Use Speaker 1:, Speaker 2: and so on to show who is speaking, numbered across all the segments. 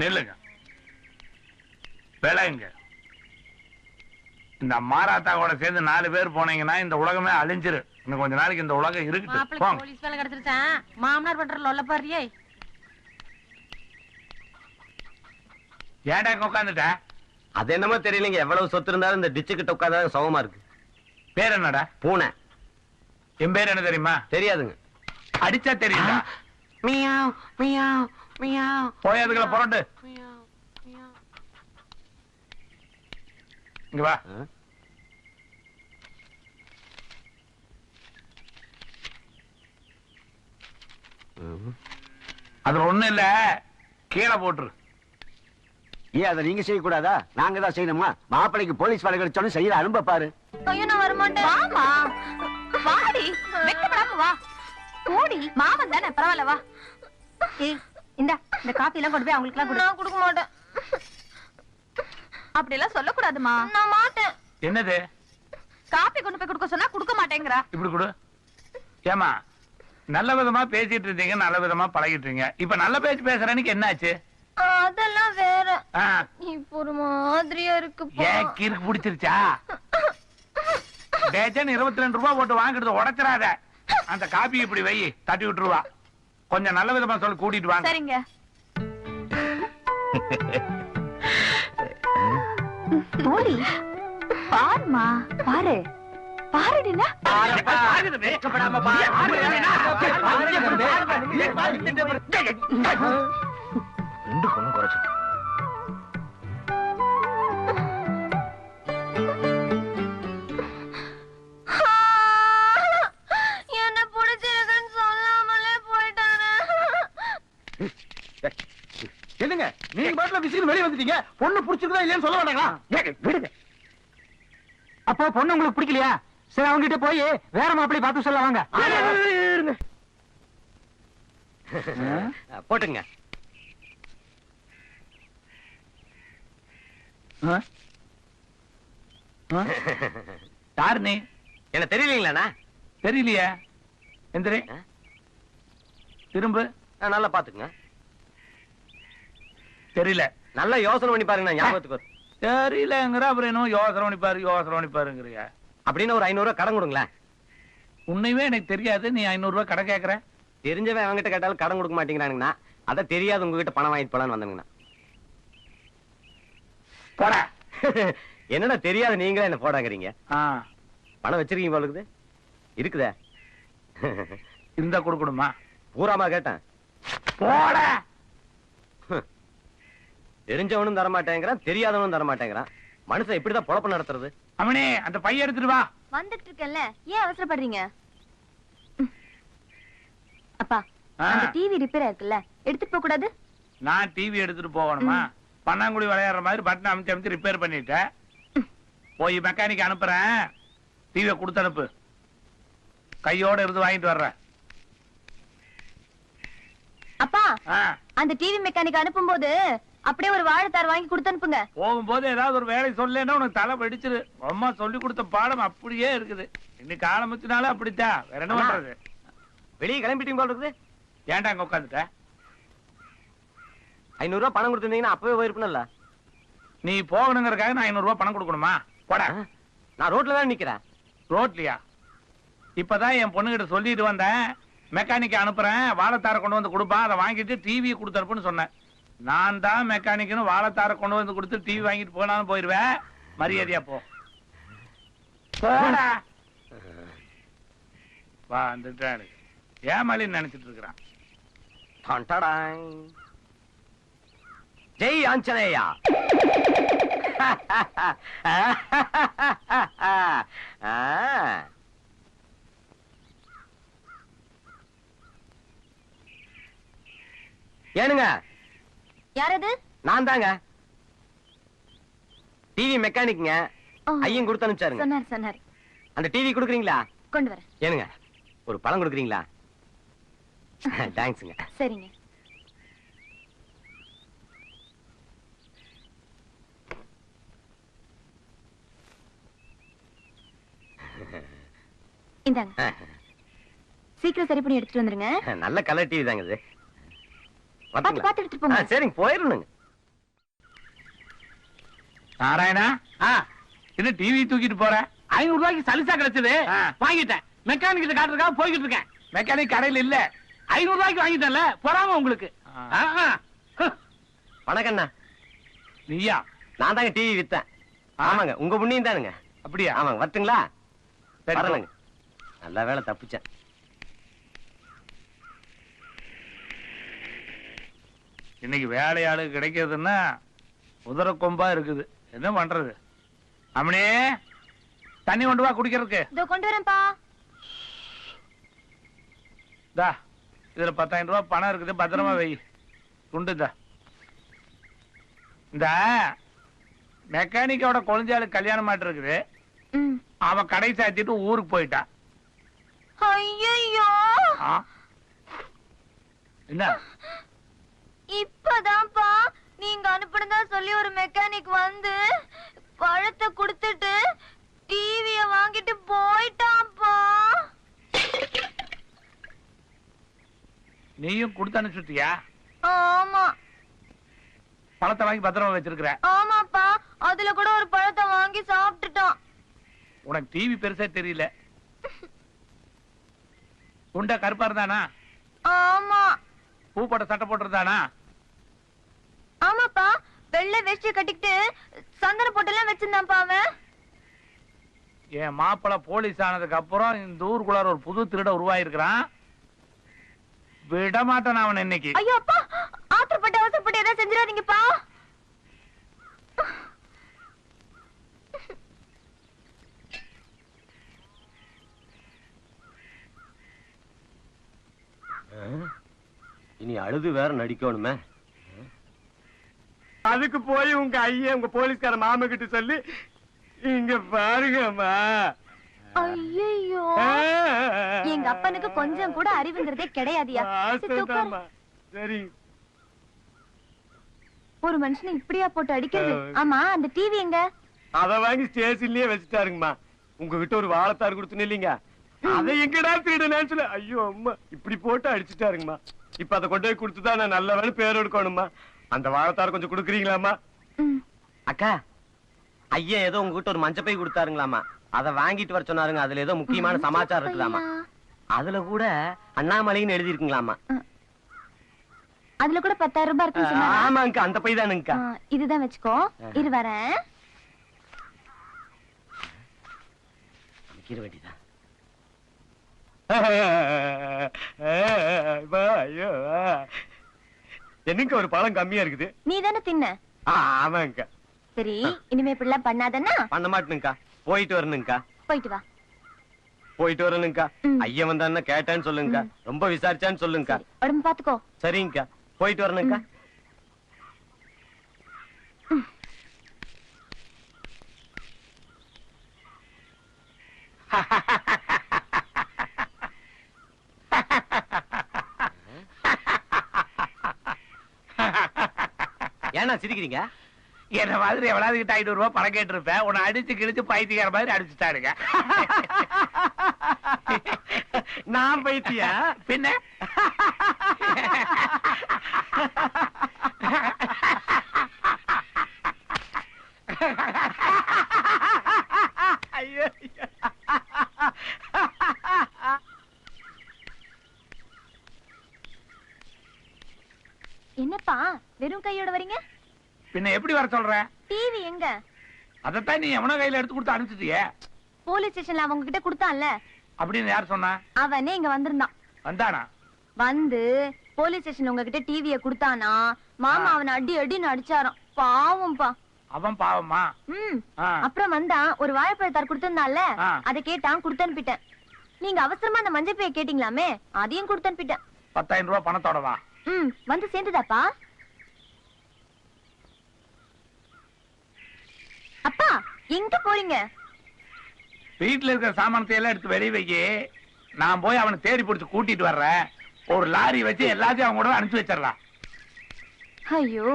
Speaker 1: நெல்லுங்க விளையுங்க. இந்த மாராத்தா கூட சேர்ந்து 4 பேர் போனீங்கன்னா இந்த உலகமே அழிஞ்சிரு. இன்னும் கொஞ்ச நாளைக்கு இந்த உலகம் இருக்கு.
Speaker 2: போலீஸ் வேலை கிடைச்சிருச்சான். மாமனார் பண்ற லொல்ல பாரியே.
Speaker 1: ஏன்டா உட்காந்துட்ட?
Speaker 3: அது என்னமோ தெரியலங்க, எவ்வளவு சொத்து இருந்தாலும் இந்த டிச்சு கிட்ட உட்கார்ந்தா சுகமா இருக்கு.
Speaker 1: பேர் என்னடா?
Speaker 3: பூனை.
Speaker 1: என் பேர் என்ன தெரியுமா?
Speaker 3: தெரியாதுங்க.
Speaker 1: அடிச்சா தெரியுதா?
Speaker 3: Meow meow meow.
Speaker 1: போய் அதுக்குள்ள புரண்டு. இங்க வா. அது ஒண்ணு இல்ல, கீழே போட்டுரு.
Speaker 4: ஏன் அதை நீங்க செய்யக்கூடாதா? நாங்க தான் செய்யணுமா? மாப்பிளைக்கு போலீஸ் வேலை கிடைச்சோன்னு செய்யற அனுப்ப பாரு.
Speaker 2: ஐயோ நான் வரமாட்டேன். வாமா வாடி, வெக்கப்படாம வா. ஓடி, மாமன் தானே, பரவாயில்ல வா. ஏய் இந்த காபி எல்லாம் கொண்டு போய் அவங்களுக்கு எல்லாம் கொடு. நான் கொடுக்க மாட்டேன். அப்படி எல்லாம் சொல்லக்கூடாதுமா. நான் மாட்டேன்.
Speaker 1: என்னது?
Speaker 2: காபி கொண்டு போய் கொடுக்க சொன்னா கொடுக்க மாட்டேங்கறா.
Speaker 1: இப்படி கொடு. ஏமா நல்ல விதமா பேசிட்டு இருந்தீங்க, நல்ல விதமா பழகிட்டு இருக்கீங்க. இப்ப நல்ல பேச்சு பேசுறேன்னு என்னாச்சு?
Speaker 2: அதெல்லாம் வேற. இப்ப ஒரு மாதிரியா இருக்கு.
Speaker 1: ஏன் கீருக்கு பிடிச்சிருச்சா? டேஜன் 22 ரூபாய் போட்டு வாங்கிட்டு உடைச்சிடாத. அந்த காபி இப்படி வை, தட்டி விட்டுருவா. கொஞ்சம் நல்ல விதமா சொல்லி கூட்டிட்டு வாங்க.
Speaker 2: சரிங்க. போடி பாருமா, பாரு பாருடினா.
Speaker 3: ரெண்டு பொண்ணு குறைச்சு.
Speaker 2: என்ன பிடிச்சிருக்குன்னு சொல்லாமலே போயிட்டாரு.
Speaker 4: என்னங்க நீங்க பாட்டுல விசிறு வெளியே வந்துட்டீங்க. பொண்ணு பிடிச்சிருக்கா இல்லையான்னு சொல்ல வேண்டாங்களா? விடுங்க. அப்போ பொண்ணு உங்களுக்கு பிடிக்கலையா? சரி அவங்க கிட்ட போய் வேற மாப்பிள்ளை பார்த்து சொல்ல வாங்க.
Speaker 3: போட்டுங்க.
Speaker 1: யாரு நீ?
Speaker 3: என்ன தெரியலீங்களா?
Speaker 1: தெரியலையே. எந்திரி, திரும்ப.
Speaker 3: நல்லா பாத்துக்குங்க.
Speaker 1: தெரியல.
Speaker 3: நல்லா யோசனை பண்ணி பாருங்க. ஞாபகத்துக்கு
Speaker 1: தெரியலங்கிற அப்புறம் என்ன யோசனை பண்ணி பாருங்கிறியா?
Speaker 3: அப்படின்னு ஒரு 500 ரூபாய் கடன் கொடுங்களேன்.
Speaker 1: உன்னையுமே எனக்கு தெரியாது, நீ 500 ரூபாய் கடை கேட்கற.
Speaker 3: தெரிஞ்சவன் அவங்ககிட்ட கேட்டாலும் கடன் கொடுக்க மாட்டேங்கிறானுங்கண்ணா. அத தெரியாது உங்ககிட்ட பணம் வாங்கிட்டு போலான்னு வந்தேங்கண்ணா.
Speaker 1: போட.
Speaker 3: என்னடா தெரியாது நீங்களே என்ன போடாங்கிறீங்க? பணம் வச்சிருக்கீங்க போல இருக்குது. இருக்குதே.
Speaker 1: இருந்தா கொடுக்கணுமா?
Speaker 3: பூராமா கேட்டேன்.
Speaker 1: போட.
Speaker 3: தெரிஞ்சவனும் தரமாட்டேங்கிறான், தெரியாதவனும் தரமாட்டேங்கிறான். மனுஷன் இப்படிதான் பொழப்பு நடத்துறது.
Speaker 1: அவனே அந்த பைய எடுத்துட்டு வா.
Speaker 2: வந்துட்டு இருக்கேன்ல, ஏன் அவசரப்படுறீங்க? அப்பா அந்த டிவி ரிப்பேர் இருக்குல்ல, எடுத்துட்டு போக கூடாது?
Speaker 1: நான் டிவி எடுத்துட்டு போகணுமா? பன்னாங்குடி விளையாடுற மாதிரி பட்டன் அமைச்சு ரிப்பேர் பண்ணிட்டேன். போய் மெக்கானிக் அனுப்புறேன், டிவியை கொடுத்து அனுப்பு. கையோட இருந்து வாங்கிட்டு வர்றேன்.
Speaker 2: அப்பா அந்த டிவி மெக்கானிக் அனுப்பும் போது அப்படியே ஒரு வாழைத்தார் வாங்கி கொடுத்து அனுப்புங்க.
Speaker 1: போகும்போது ஏதாவது ஒரு வேலை சொல்லேன்னா உனக்கு தலை வெடிச்சிரு. அம்மா சொல்லி கொடுத்த பாடம் அப்படியே இருக்குது. இன்னைக்கு ஆரம்பிச்சனால அப்படித்தான். வேற என்ன பண்றது?
Speaker 3: வெளியே கிளம்பிட்டீங்க போல இருக்குது.
Speaker 1: ஏன்டா அங்க உட்காந்துட்ட?
Speaker 3: 500 ரூபாய் பணம் கொடுத்திருந்தீங்கன்னா அப்பவே போயிருப்பேன்ல.
Speaker 1: நீ போகணுங்கிறதுக்காக நான் 500 ரூபாய் பணம் கொடுக்கணுமா? போட.
Speaker 3: நான் ரோட்ல தான் நிக்கிறேன்.
Speaker 1: ரோட்லயா? இப்பதான் என் பொண்ணுகிட்ட சொல்லிட்டு வந்தேன், மெக்கானிக் அனுப்புறேன், வாழைத்தார கொண்டு வந்து கொடுப்பா, அதை வாங்கிட்டு டிவியை கொடுத்தனுப்புன்னு சொன்னேன். நான் தான் மெக்கானிக்னு வாழைத்தார கொண்டு வந்து கொடுத்து டிவி வாங்கிட்டு போனாலும் போயிருவேன். மரியாதையா போ. வா வந்துட்டாரு. ஏமாலின்னு நினைச்சிட்டு இருக்கிறான்.
Speaker 3: ஜெய் ஆஞ்சநேயா. ஏனுங்க?
Speaker 2: யாரது?
Speaker 3: நான் தாங்க, டிவி மெக்கானிக்ங்க. ஐயன் கொடுத்து அனுப்பிச்சாருங்க.
Speaker 2: சொன்னார்.
Speaker 3: அந்த டிவி கொடுக்குறீங்களா?
Speaker 2: கொண்டு வரேன்.
Speaker 3: ஏனுங்க ஒரு பழம் கொடுக்குறீங்களா? தேங்க்ஸ்ங்க.
Speaker 2: சரிங்க. இந்தாங்க, சீக்கிரம் சரி பண்ணி எடுத்துட்டு வந்துருங்க.
Speaker 3: நல்ல கலர் டிவி தாங்க இது.
Speaker 2: பாத்து எடுத்துட்டு போங்க.
Speaker 3: சரிங்க, போயிருந்துங்க.
Speaker 1: நாராயணா இன்னும் டிவி தூக்கிட்டு போற?
Speaker 4: 500 ரூபாய்க்கு சலிசா கிடைச்சது, வாங்கிட்டேன். மெக்கானிக் கிட்ட காட்டுறதுக்காக போய்கிட்டு இருக்கேன்.
Speaker 1: மெக்கானிக் கடையில் இல்ல.
Speaker 4: 500 ரூபாய்க்கு வாங்கிட்டேன்ல, பொறாம உங்களுக்கு.
Speaker 3: வணக்கண்ணா.
Speaker 1: நீயா?
Speaker 3: நான் தாங்க டிவி வித்தேன். ஆமாங்க, உங்க புண்ணியம் தானுங்க.
Speaker 1: அப்படியா?
Speaker 3: ஆமாங்க, வரட்டுங்களா?
Speaker 1: சரி,
Speaker 3: வரலங்க. நல்ல வேலை தப்பிச்சேன்.
Speaker 1: இன்னைக்கு வேலையாளு கிடைக்கிறதுன்னா உதர கொம்பா இருக்குது. என்ன பண்றது? அம்மனே, தண்ணி கொண்டு வா குடிக்கிறதுக்கு.
Speaker 2: இதோ கொண்டு வரேன்ப்பா.
Speaker 1: தா, இதுல 10,000 ரூபாய் பணம் இருக்குது, பத்திரமா வை. துண்டுதா. இந்த மெக்கானிக்கோட குழந்தையாளு கல்யாணம் மாட்டு இருக்குது. அவன் கடை சாத்திட்டு ஊருக்கு போயிட்டான்.
Speaker 2: ஐயோ,
Speaker 1: என்ன?
Speaker 2: இப்பதான்ப்பா நீங்க அனுப்புனதா சொல்லி ஒரு மெக்கானிக் வந்து பழத்தை குடுத்துட்டு டிவிய வாங்கிட்டு போயிட்டான்ப்பா.
Speaker 1: நீயும் கொடுத்து அனுப்பிச்சுட்டியா?
Speaker 2: ஆமா.
Speaker 1: பழத்தை வாங்கி பத்திரமா வச்சிருக்கிற?
Speaker 2: ஆமாப்பா, அதுல கூட ஒரு பழத்தை வாங்கி சாப்பிட்டுட்டான்.
Speaker 1: உனக்கு டிவி பெருசா தெரியல. உண்டா கருப்பா இருந்தானா?
Speaker 2: ஆமா.
Speaker 1: பூ போட்ட சட்டை போட்டிருந்தானா?
Speaker 2: ஆமாப்பா, வெள்ளை வேஷ்டி கட்டிக்கிட்டு சந்தன போட்டெல்லாம் வச்சிருந்தான்ப்பா அவன்.
Speaker 1: என் மாப்பிள்ள போலீஸ் ஆனதுக்கு அப்புறம் இந்த ஊருக்குள்ளார ஒரு புது திருட உருவாயிருக்கிறான். விட மாட்டான் அவன் இன்னைக்கு.
Speaker 2: ஐயோ அப்பா, ஆத்திரப்பட்டு அவசரப்பட்டு ஏதாவது செஞ்சிடாதீங்கப்பா.
Speaker 3: இனி அழுது வேற நடிக்கணுமே.
Speaker 4: அதுக்கு போய் உங்க ஐயா உங்க போலீஸ்கார மாமா கிட்ட சொல்லி, இங்க பாருங்கம்மா.
Speaker 2: ஐயோ, எங்க அப்பனுக்கு கொஞ்சம் கூட அறிவுங்கிறதே கிடையாதியா.
Speaker 4: சரி,
Speaker 2: ஒரு மனுஷனை இப்படியா போட்டு அடிக்கிறது? ஆமா, அந்த டிவி எங்க?
Speaker 4: அத வாங்கி ஸ்டேஷன்லயே வச்சுட்டாருங்கம்மா. உங்ககிட்ட ஒரு வாழைத்தார் கொடுத்துன்னு இல்லீங்க, அதை எங்கடா திருடுனேன்னு சொல்லி ஐயோ அம்மா இப்படி போட்டு அடிச்சுட்டாருங்கம்மா. இப்ப அதை கொண்டு போய் கொடுத்துதான் நான் நல்ல வேலை பேர் எடுக்கணும்மா. அந்த வாழைத்தார் கொஞ்சம் கொடுக்குறீங்களாமா?
Speaker 3: அக்கா, ஐயா ஏதோ உங்ககிட்ட ஒரு மஞ்சப்பை கொடுத்தாருங்களாமா, அதை வாங்கிட்டு வர சொன்னாருங்க. அதுல ஏதோ முக்கியமான சமாச்சாரம் இருக்குதாமா. அதுல கூட அண்ணாமலைன்னு எழுதி இருக்குங்களாமா.
Speaker 2: அதுல கூட 10,000 ரூபாய் இருக்கு.
Speaker 3: ஆமாங்கக்கா, அந்த பை தானுங்கக்கா.
Speaker 2: இதுதான் வச்சுக்கோ, இரு வரேன்.
Speaker 3: அமைக்கிற வேண்டியதான்.
Speaker 4: என்னங்க ஒரு பழம் கம்மியா இருக்குது?
Speaker 2: நீ தானே தின்ன?
Speaker 4: ஆமாங்கக்கா.
Speaker 2: சரி, இனிமே இப்படிலாம் பண்ணாதன்னா?
Speaker 3: பண்ண மாட்டேனுங்கக்கா. போயிட்டு வரணுங்கக்கா.
Speaker 2: போயிட்டு வா.
Speaker 3: போயிட்டு வரணுங்கக்கா. ஐயா வந்தான்னு கேட்டேன்னு சொல்லுங்கக்கா. ரொம்ப விசாரிச்சான்னு சொல்லுங்கக்கா.
Speaker 2: உடம்பு பாத்துக்கோ.
Speaker 3: சரிங்கக்கா, போயிட்டு வரணுங்கக்கா. ஏன்னா சிரிக்கிறீங்க?
Speaker 1: என்ன மாதிரி எவ்வளவு கிட்ட 500 ரூபாய் பணம் கேட்டிருப்பேன். உன்னை அடிச்சு கிழிச்சு பைத்தியக்கார மாதிரி அடிச்சுட்டாருங்க.
Speaker 4: நான் பைத்தியா?
Speaker 1: பின்ன
Speaker 4: ஐயோ,
Speaker 2: என்னப்பா வெறும் கையோட வரீங்க?
Speaker 1: பின்ன எப்படி வர சொல்ற?
Speaker 2: டிவி எங்க?
Speaker 1: அதத்தான் நீ எவனோ கையில எடுத்து கொடுத்து அனுப்பிச்சிட்டியே.
Speaker 2: போலீஸ் ஸ்டேஷன்ல அவங்க கிட்ட கொடுத்தான்ல.
Speaker 1: அப்படின்னு யார் சொன்னா?
Speaker 2: அவனே இங்க வந்திருந்தான்.
Speaker 1: வந்தானா?
Speaker 2: வந்து போலீஸ் ஸ்டேஷன் உங்ககிட்ட டிவிய கொடுத்தானா, மாமா அவனை அடி அடின்னு அடிச்சாராம். பாவம்பா.
Speaker 1: அவன் பாவமா?
Speaker 2: அப்புறம் வந்தான், ஒரு வாழைப்பழத்தார் கொடுத்திருந்தான்ல, அதை கேட்டான், கொடுத்து அனுப்பிட்டேன். நீங்க அவசரமா அந்த மஞ்சள் பைய கேட்டீங்களாமே, அதையும் கொடுத்து அனுப்பிட்டேன்.
Speaker 1: 10,000 ரூபாய் பணத்தோடவா?
Speaker 2: வந்து சேர்ந்துதாப்பா? அப்பா எங்க போறீங்க?
Speaker 1: வீட்டுல இருக்கிற சாமானத்தை எல்லாம் எடுத்து வெளியே வைக்கி. நான் போய் அவனை தேடி பிடிச்சு கூட்டிட்டு வர்றேன். ஒரு லாரி வச்சு எல்லாத்தையும் அவங்க கூட அனுப்பிச்சு வச்சிடலாம்.
Speaker 2: ஐயோ,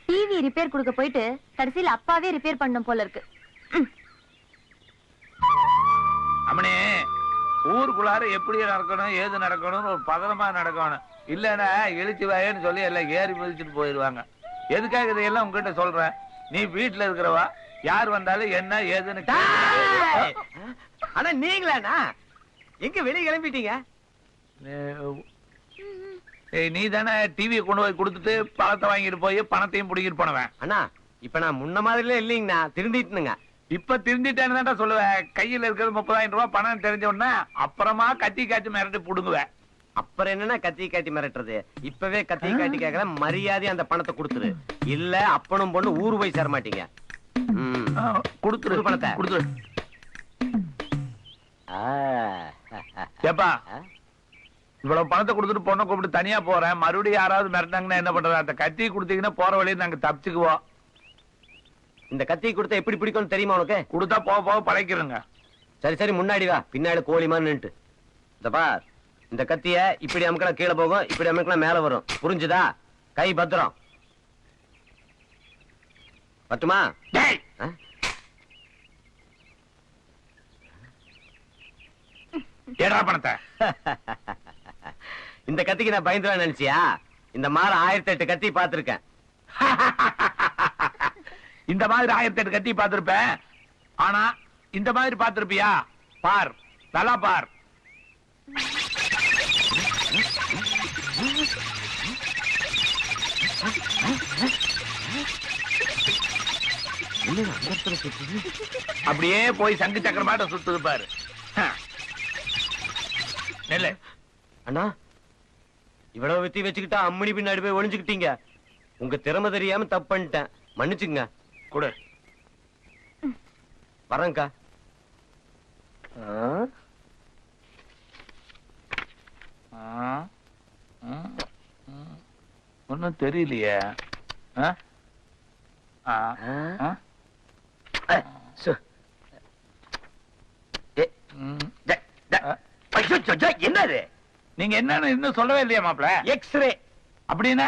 Speaker 2: டிவி ரிப்பேர் கொடுக்க போயிட்டு கடைசியில் அப்பாவே ரிப்பேர் பண்ணும் போல இருக்கு.
Speaker 1: அம்மனே, ஊருக்குள்ளார எப்படி நடக்கணும் ஏது நடக்கணும்னு ஒரு பதனமா நடக்கணும். இல்லன்னா எழுச்சி வாயன்னு சொல்லி எல்லாம் ஏறி மிதிச்சுட்டு போயிடுவாங்க. எதுக்காக இதையெல்லாம் உங்ககிட்ட சொல்றேன்? நீ வீட்டுல இருக்கிறவா, யார் வந்தாலும் என்ன ஏதுன்னு
Speaker 3: டேய்! ஆனா நீங்களாண்ணா எங்க வெளிய கிளம்பிட்டீங்க?
Speaker 1: நீ தானே டிவியை கொண்டு போய் கொடுத்துட்டு பழத்தை வாங்கிட்டு போய் பணத்தையும் புடிங்கிட்டு போனவன்.
Speaker 3: அண்ணா இப்ப நான் முன்ன மாதிரிலாம் இல்லைங்கண்ணா, திருந்திட்டுனுங்க.
Speaker 1: இப்ப திருந்திட்டேன்னு தான் சொல்லுவேன். கையில இருக்கிறது 30,000 ரூபாய் பணம் தெரிஞ்ச உடனே அப்புறமா கத்தி காய்ச்சி மிரட்டி புடுங்குவேன்.
Speaker 3: அப்புறம் என்னன்னா கத்தி காட்டி மிரட்டுறது? இப்பவே கத்தி காட்டி கேட்கல, மரியாதை அந்த பணத்தை கொடுத்துரு. இல்ல அப்பனும் பொண்ணு ஊரு போய் சேர மாட்டீங்க.
Speaker 1: கொடுத்துரு
Speaker 3: பணத்தை
Speaker 1: கொடுத்துரு. ஏப்பா இவ்வளவு பணத்தை கொடுத்துட்டு பொண்ணை கூப்பிட்டு தனியா போறேன், மறுபடியும் யாராவது மிரட்டாங்கன்னா என்ன பண்றது? அந்த கத்தி கொடுத்தீங்கன்னா போற வழியில நாங்க தப்பிச்சுக்குவோம்.
Speaker 3: இந்த கத்தி கொடுத்தா எப்படி பிடிக்கும்னு தெரியுமா உனக்கு?
Speaker 1: கொடுத்தா போக போக பழைக்கிறங்க.
Speaker 3: சரி சரி, முன்னாடி வா, பின்னாடி கோழிமான்னு நின்னுட்டு. இந்த பார், இந்த கத்திய இப்படி அமுக்கலாம் கீழே போகும், இப்படி அமுக்கலாம் மேல வரும். புரிஞ்சுதா? கை பத்திரம். பட்டுமா?
Speaker 1: ஏடா பணத்தை.
Speaker 3: இந்த கத்திக்கு நான் பயந்துருவேன் நினைச்சியா? இந்த மாதிரி 1008 கத்தி பார்த்திருக்கேன்.
Speaker 1: இந்த மாதிரி 1008 கத்தி பார்த்திருப்பேன். ஆனா இந்த மாதிரி பார்த்திருப்பியா? பார், நல்லா பார். அப்படியே போய் சங்கு சக்கரமாட்ட சுத்துது பாரு. நெல்லு
Speaker 3: அண்ணா, இவ்வளவு வித்தி வச்சுக்கிட்டா அம்மணி பின்னாடி போய் ஒளிஞ்சுக்கிட்டீங்க. உங்க திறமை தெரியாம தப்பு பண்ணிட்டேன், மன்னிச்சுங்க.
Speaker 1: கொடு.
Speaker 3: வரேன்க்கா.
Speaker 1: ஒன்னும் தெரியலையே.
Speaker 3: என்னது?
Speaker 1: நீங்க என்னன்னு இன்னும் சொல்லவே இல்லையா மாப்ள?
Speaker 5: எக்ஸ்ரே
Speaker 1: அப்படின்னா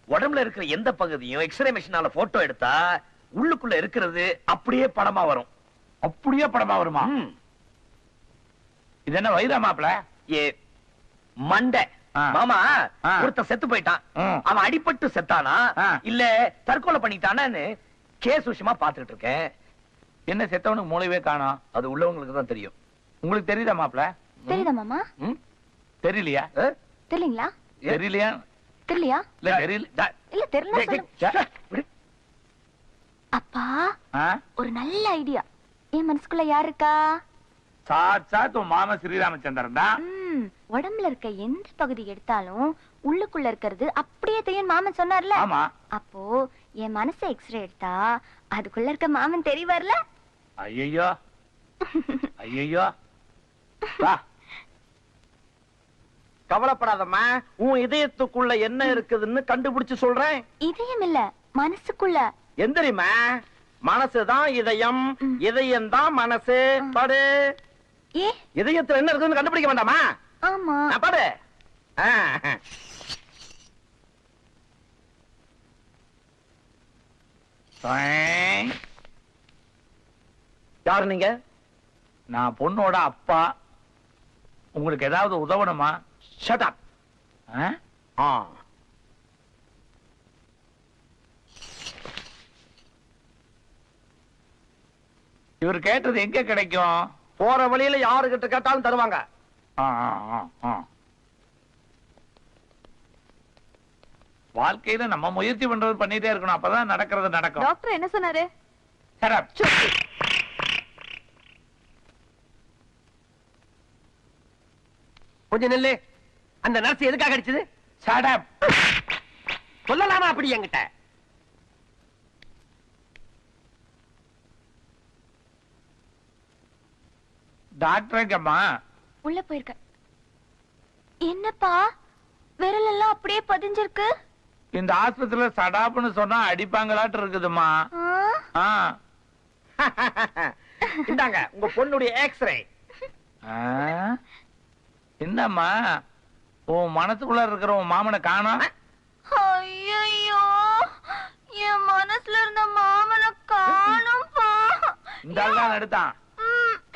Speaker 5: உடம்புல இருக்கிற எந்த பகுதியும் எக்ஸ்ரே மிஷினால போட்டோ எடுத்தா உள்ளுக்குள்ள இருக்கிறது அப்படியே படமா வரும்.
Speaker 1: அப்படியே படமா வருமா? இது என்ன வைரா மாப்ள?
Speaker 5: ஏ மண்டை மாமா,
Speaker 1: ஆ.
Speaker 5: ஒருத்தன் செத்து போயிட்டான்.
Speaker 1: ம்.
Speaker 5: அவன் அடிபட்டு செத்தானா
Speaker 1: ஆ.
Speaker 5: இல்ல தற்கொலை பண்ணிட்டானான்னு கேஸ் விஷயமா பாத்துக்கிட்டு இருக்கேன்.
Speaker 1: என்ன செத்தவனுக்கு மூளைவே காணோம்?
Speaker 5: அது உள்ளவங்களுக்கு தான் தெரியும்.
Speaker 1: உங்களுக்கு தெரியுதா மாப்ள?
Speaker 2: தெரியுதா மாமா?
Speaker 1: தெரியலையா?
Speaker 2: தெரியலீங்களா?
Speaker 1: தெரியலையா?
Speaker 2: தெரியலையா?
Speaker 1: இல்ல தெரியல.
Speaker 2: இல்ல தெரியல. அப்பா,
Speaker 1: ஆ?
Speaker 2: ஒரு நல்ல ஐடியா. என் மனசுக்குள்ள யார் இருக்கா?
Speaker 1: சாட்சாத் உன் மாமா ஸ்ரீராமச்சந்திரன் தான்.
Speaker 2: உடம்புல இருக்க எந்த பகுதி எடுத்தாலும் உள்ளுக்குள்ள இருக்கிறது அப்படியே தெரியும் மாமன் சொன்னார்ல.
Speaker 1: ஆமா.
Speaker 2: அப்போ என் மனசை எக்ஸ்ரே எடுத்தா அதுக்குள்ள இருக்க மாமன் தெரியவர்ல.
Speaker 1: ஐயோ ஐயோ, வா.
Speaker 5: கவலைப்படாதம்மா, உன் இதயத்துக்குள்ள என்ன இருக்குதுன்னு கண்டுபிடிச்சு சொல்றேன்.
Speaker 2: இதயம் இல்ல, மனசுக்குள்ள.
Speaker 5: எந்திரிமா, மனசுதான் இதயம், இதயம் தான் மனசு. பாடு.
Speaker 2: ஏ,
Speaker 5: இதயத்துல என்ன இருக்குன்னு கண்டுபிடிக்க வேண்டாமா?
Speaker 2: ஆமா.
Speaker 5: பாடு. யாரு நீங்க?
Speaker 1: நான் பொண்ணோட அப்பா. உங்களுக்கு ஏதாவது உதவணுமா?
Speaker 5: Shut up.
Speaker 1: இவர் கேட்டது எங்க கிடைக்கும்?
Speaker 5: போற வழியில யாருகிட்ட கேட்டாலும் தருவாங்க.
Speaker 1: வாழ்க்கையில நம்ம முயற்சி பண்றது பண்ணிட்டே இருக்கணும், அப்பதான் நடக்கிறது நடக்கும்.
Speaker 2: டாக்டர் என்ன சொன்னாரு?
Speaker 1: Shut up.
Speaker 5: கொஞ்சம் நெல்லு. அந்த நர்ஸ் எதுக்காக அடிச்சது?
Speaker 1: Shut up.
Speaker 5: சொல்லலாமா அப்படி என்கிட்ட?
Speaker 1: டாக்டருங்கம்மா.
Speaker 2: உள்ள போயிருக்க. என்னப்பா விரல் எல்லாம் அப்படியே பதிஞ்சிருக்கு?
Speaker 1: இந்த ஆஸ்பத்திரியில சடாப்னு சொன்னா அடிப்பாங்களாட்டு இருக்குதுமா.
Speaker 5: இந்தாங்க உங்க பொண்ணுடைய எக்ஸ்ரே.
Speaker 1: என்னம்மா, உன் மனசுக்குள்ள இருக்கிற உன் மாமனை காணோம்?
Speaker 2: ஐயோ, என் மனசுல இருந்த மாமனை காணோம்பா.
Speaker 1: இந்த ஆள் தான் எடுத்தான்.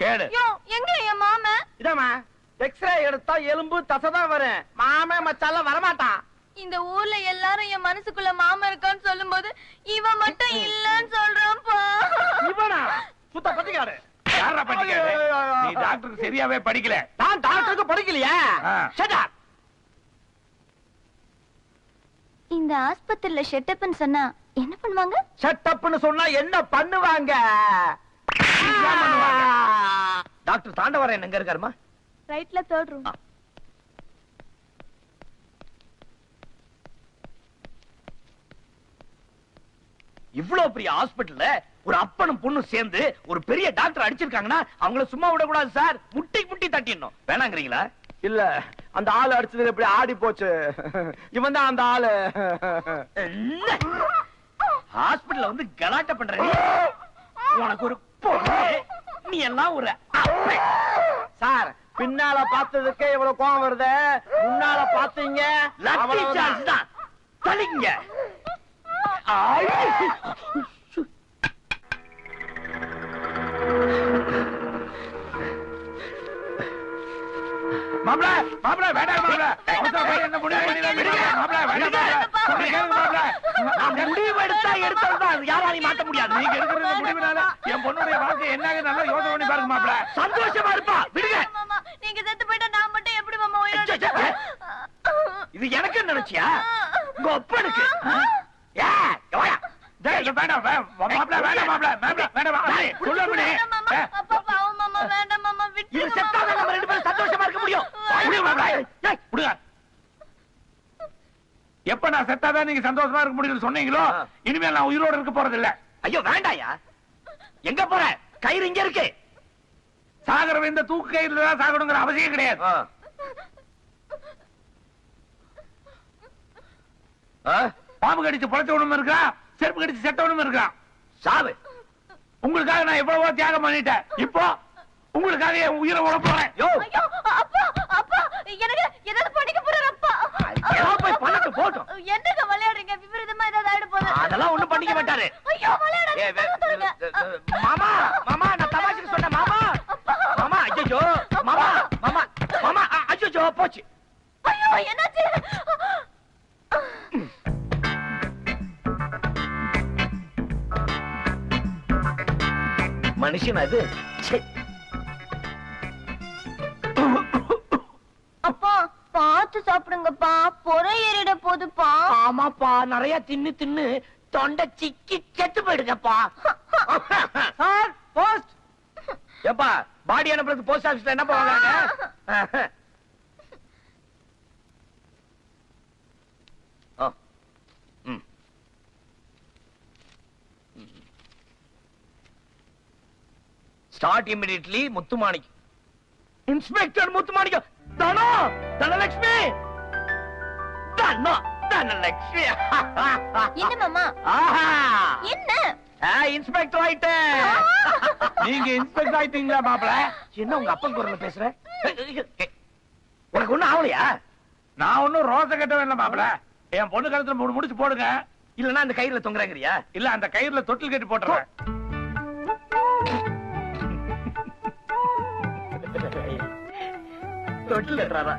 Speaker 1: கேடு.
Speaker 2: எங்க என் மாமன்?
Speaker 5: இதாமா, எக்ஸ்ரே எடுத்தா எலும்பு தசைதான் வரும். மாமன் மச்சால வரமாட்டான்.
Speaker 2: இந்த ஊர்ல எல்லாரும் என் மனசுக்குள்ள மாமா இருக்கான்னு சொல்லும்போது இவன் மட்டும் இல்லன்னு சொல்றான்ப்பா.
Speaker 4: இவனா சுத்த பத்திக்காரு.
Speaker 1: யாரா படிக்காது? நீ டாக்டருக்கு சரியாவே படிக்கல.
Speaker 3: நான் டாக்டருக்கு படிக்கலையா?
Speaker 1: ஆ.
Speaker 3: Shut up.
Speaker 2: இந்த ஆஸ்பத்திரியில ஷெட்டப்னு சொன்னா என்ன பண்ணுவாங்க?
Speaker 3: ஷட்டப்னு சொன்னா என்ன பண்ணுவாங்க?
Speaker 1: என்ன பண்ணுவாங்க?
Speaker 5: டாக்டர் தாண்டவரன் எங்க இருக்காருமா?
Speaker 2: ரைட்ல 3rd ரூம்.
Speaker 5: இவ்வளவு பெரிய ஹாஸ்பிடல்ல ஒரு அப்பனும் பொண்ணும் சேர்ந்து ஒரு பெரிய டாக்டர் அடிச்சிருக்காங்கன்னா அவங்கள சும்மா விடக்கூடாது சார். முட்டி முட்டி தட்டிடணும். வேணாங்கிறீங்களா?
Speaker 3: இல்ல, அந்த ஆளு அடிச்சது எப்படி ஆடி போச்சு. இவன் தான் அந்த ஆளு.
Speaker 5: ஹாஸ்பிடல்ல வந்து கலாட்ட பண்ற நீ. உனக்கு ஒரு பொண்ணு, நீ எல்லாம் ஒரு அப்பன்.
Speaker 3: சார், பின்னால பார்த்ததுக்கே இவ்வளவு கோவம் வருது. முன்னால பாத்தீங்க
Speaker 5: லத்தி சார்ஜ் தான். தள்ளிங்க.
Speaker 1: மாப்ள, மாப்ள, வேண்டாம் மாப்ள. அவசரப்பட்டு என்ன முடிவு பண்ணிடாதீங்க மாப்ள. வேண்டாம் மாப்ள. சொல்றத கேளுங்க மாப்ள.
Speaker 5: நான் முடிவு எடுத்தா எடுத்ததுதான். யாராலையும் மாத்த முடியாது.
Speaker 1: நீங்க எடுக்கிற இந்த முடிவுனால என் பொண்ணுடைய வாழ்க்கை என்னாக நல்லா யோசனை பண்ணி பாருங்க மாப்ள.
Speaker 5: சந்தோஷமா இருப்பா. விடுங்க.
Speaker 2: மாமா, நீங்க செத்து போயிட்டா நான் மட்டும் எப்படி மாமா உயிரோட
Speaker 5: அச்சோ, அச்சோ. இது எனக்கு நினைச்சியா? உங்க அப்பனுக்கு. ஏய், வாயா.
Speaker 1: டேய், இது வேண்டாம். மாப்ள, வேண்டாம் மாப்ள. மாப்ள, வேண்டாம் மாப்ள. சொல்லு அப்படி.
Speaker 2: வேண்டாம் மாமா. அப்பா பாவம் மாமா, வேண்டாம் மாமா,
Speaker 5: இது
Speaker 2: விட்டுருங்க
Speaker 5: செத்தாதான் நம்ம ரெண்டு பேரும் சந்தோஷமா இருக்க முடியும்.
Speaker 1: விடுங்க மாப்ள. ஏய், விடுங்க. எப்ப நான் செத்தாதான் நீங்க சந்தோஷமா இருக்க முடியும்னு சொன்னீங்களோ, இனிமேல் நான் உயிரோட இருக்க போறது இல்ல.
Speaker 5: ஐயோ வேண்டாயா. எங்க போற? கயிறு இங்க இருக்கு.
Speaker 1: சாகரவன் இந்த தூக்கு கயிறுல தான் சாகணுங்கிற அவசியம் கிடையாது. பாம்பு கடிச்சு பொழைச்சவனும் இருக்கான், செருப்பு கடிச்சு செத்தவனும் இருக்கான்.
Speaker 5: சாவு.
Speaker 1: உங்களுக்காக நான் எவ்வளவோ தியாகம் பண்ணிட்டேன். இப்போ உங்களுக்காக என் உயிரை விட போறேன்.
Speaker 5: யோ,
Speaker 2: ஐயோ, அப்பா, அப்பா, எனக்கு ஏதாவது பண்ணிக்க போறாரு அப்பா.
Speaker 5: ஐயோ, போய் பண்ணட்டும், போட்டும்.
Speaker 2: என்னங்க விளையாடுறீங்க? விபரீதமா ஏதாவது ஆயிட போகுது.
Speaker 5: அதெல்லாம் ஒண்ணும் பண்ணிக்க மாட்டாரு.
Speaker 2: ஐயோ, விளையாடாதீங்க,
Speaker 5: ஏய்,
Speaker 2: தள்ளுங்க.
Speaker 5: மாமா, மாமா, நான் தமாஷுக்கு சொன்னேன் மாமா. மாமா, ஐயோ, மாமா, மாமா, மாமா, ஐயோ, போச்சு.
Speaker 2: ஐயோ, என்னாச்சு?
Speaker 5: மனுஷன் அது. ச்சே.
Speaker 2: அப்பா, பார்த்து சாப்பிடுங்கப்பா, பொறை ஏறிட போதுப்பா.
Speaker 5: ஆமாப்பா, நிறைய தின்னு தின்னு தொண்டை சிக்கி செத்து போயிடுங்கப்பா.
Speaker 3: Sir, post.
Speaker 5: ஏப்பா, பாடி அனுப்புறது போஸ்ட் ஆபீஸ்ல என்ன பண்ணுவாங்க? Start immediately. Muthumanickam. Inspector Muthumanickam. Dhano, Dhanalakshmi, Dhano, Dhanalakshmi.
Speaker 2: என்ன மாமா?
Speaker 5: ஆஹா,
Speaker 2: என்ன?
Speaker 5: இன்ஸ்பெக்டர் ஆயிட்டேன்.
Speaker 1: நீங்க இன்ஸ்பெக்டர் ஆயிட்டீங்களா மாப்ள?
Speaker 5: என்ன உங்க அப்பன் குரல்ல பேசுற? உனக்கு ஒண்ணும் ஆகலையா?
Speaker 1: நான் ஒன்னும் ரோச கட்டவே இல்ல மாப்ள. என் பொண்ணு கழுத்துல 3 முடிச்சு போடுங்க.
Speaker 5: இல்லன்னா அந்த கயிறுல தொங்குறாங்கறியா?
Speaker 1: இல்ல அந்த கயிறுல தொட்டில் கட்டி போட்டுறேன்.
Speaker 5: தொட்டில் கட்டுறாரா?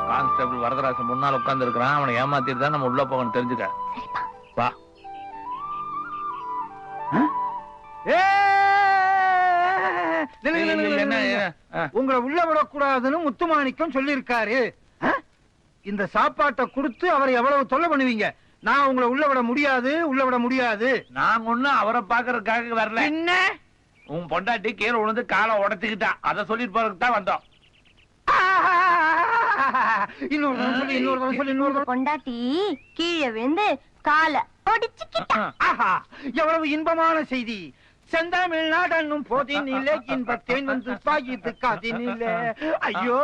Speaker 1: கான்ஸ்டபிள் வரதராசன் முன்னால உட்கார்ந்து இருக்கிறான். அவனை ஏமாத்திட்டு தான் நம்ம உள்ள போகணும். தெரிஞ்சுக்க. வா. என்ன?
Speaker 6: உங்களை உள்ள விடக்கூடாதுன்னு முத்துமாணிக்கம் சொல்லி இருக்காரு. இந்த சாப்பாட்டை கொடுத்து அவரை எவ்வளவு தொல்லை பண்ணுவீங்க? நான் உங்களை உள்ள விட முடியாது, உள்ள விட முடியாது.
Speaker 1: நாங்க ஒண்ணும் அவரை பாக்குறதுக்காக வரல.
Speaker 6: என்ன?
Speaker 1: உன் பொண்டாட்டி கீழே விழுந்து காலை உடைச்சுக்கிட்டான். அதை சொல்லிட்டு போறதுக்கு தான் வந்தோம்.
Speaker 6: இன்னொரு தடவை சொல்லு, இன்னொரு தடவை சொல்லு, இன்னொரு தடவை.
Speaker 2: பொண்டாட்டி கீழே விழுந்து காலை ஒடிச்சுக்கிட்டா.
Speaker 6: ஆஹா, எவ்வளவு இன்பமான செய்தி. செந்தமிழ்நாடன்னும் போதினிலே இன்பத்தேன் வந்து பாயித்து காதினிலே. ஐயோ,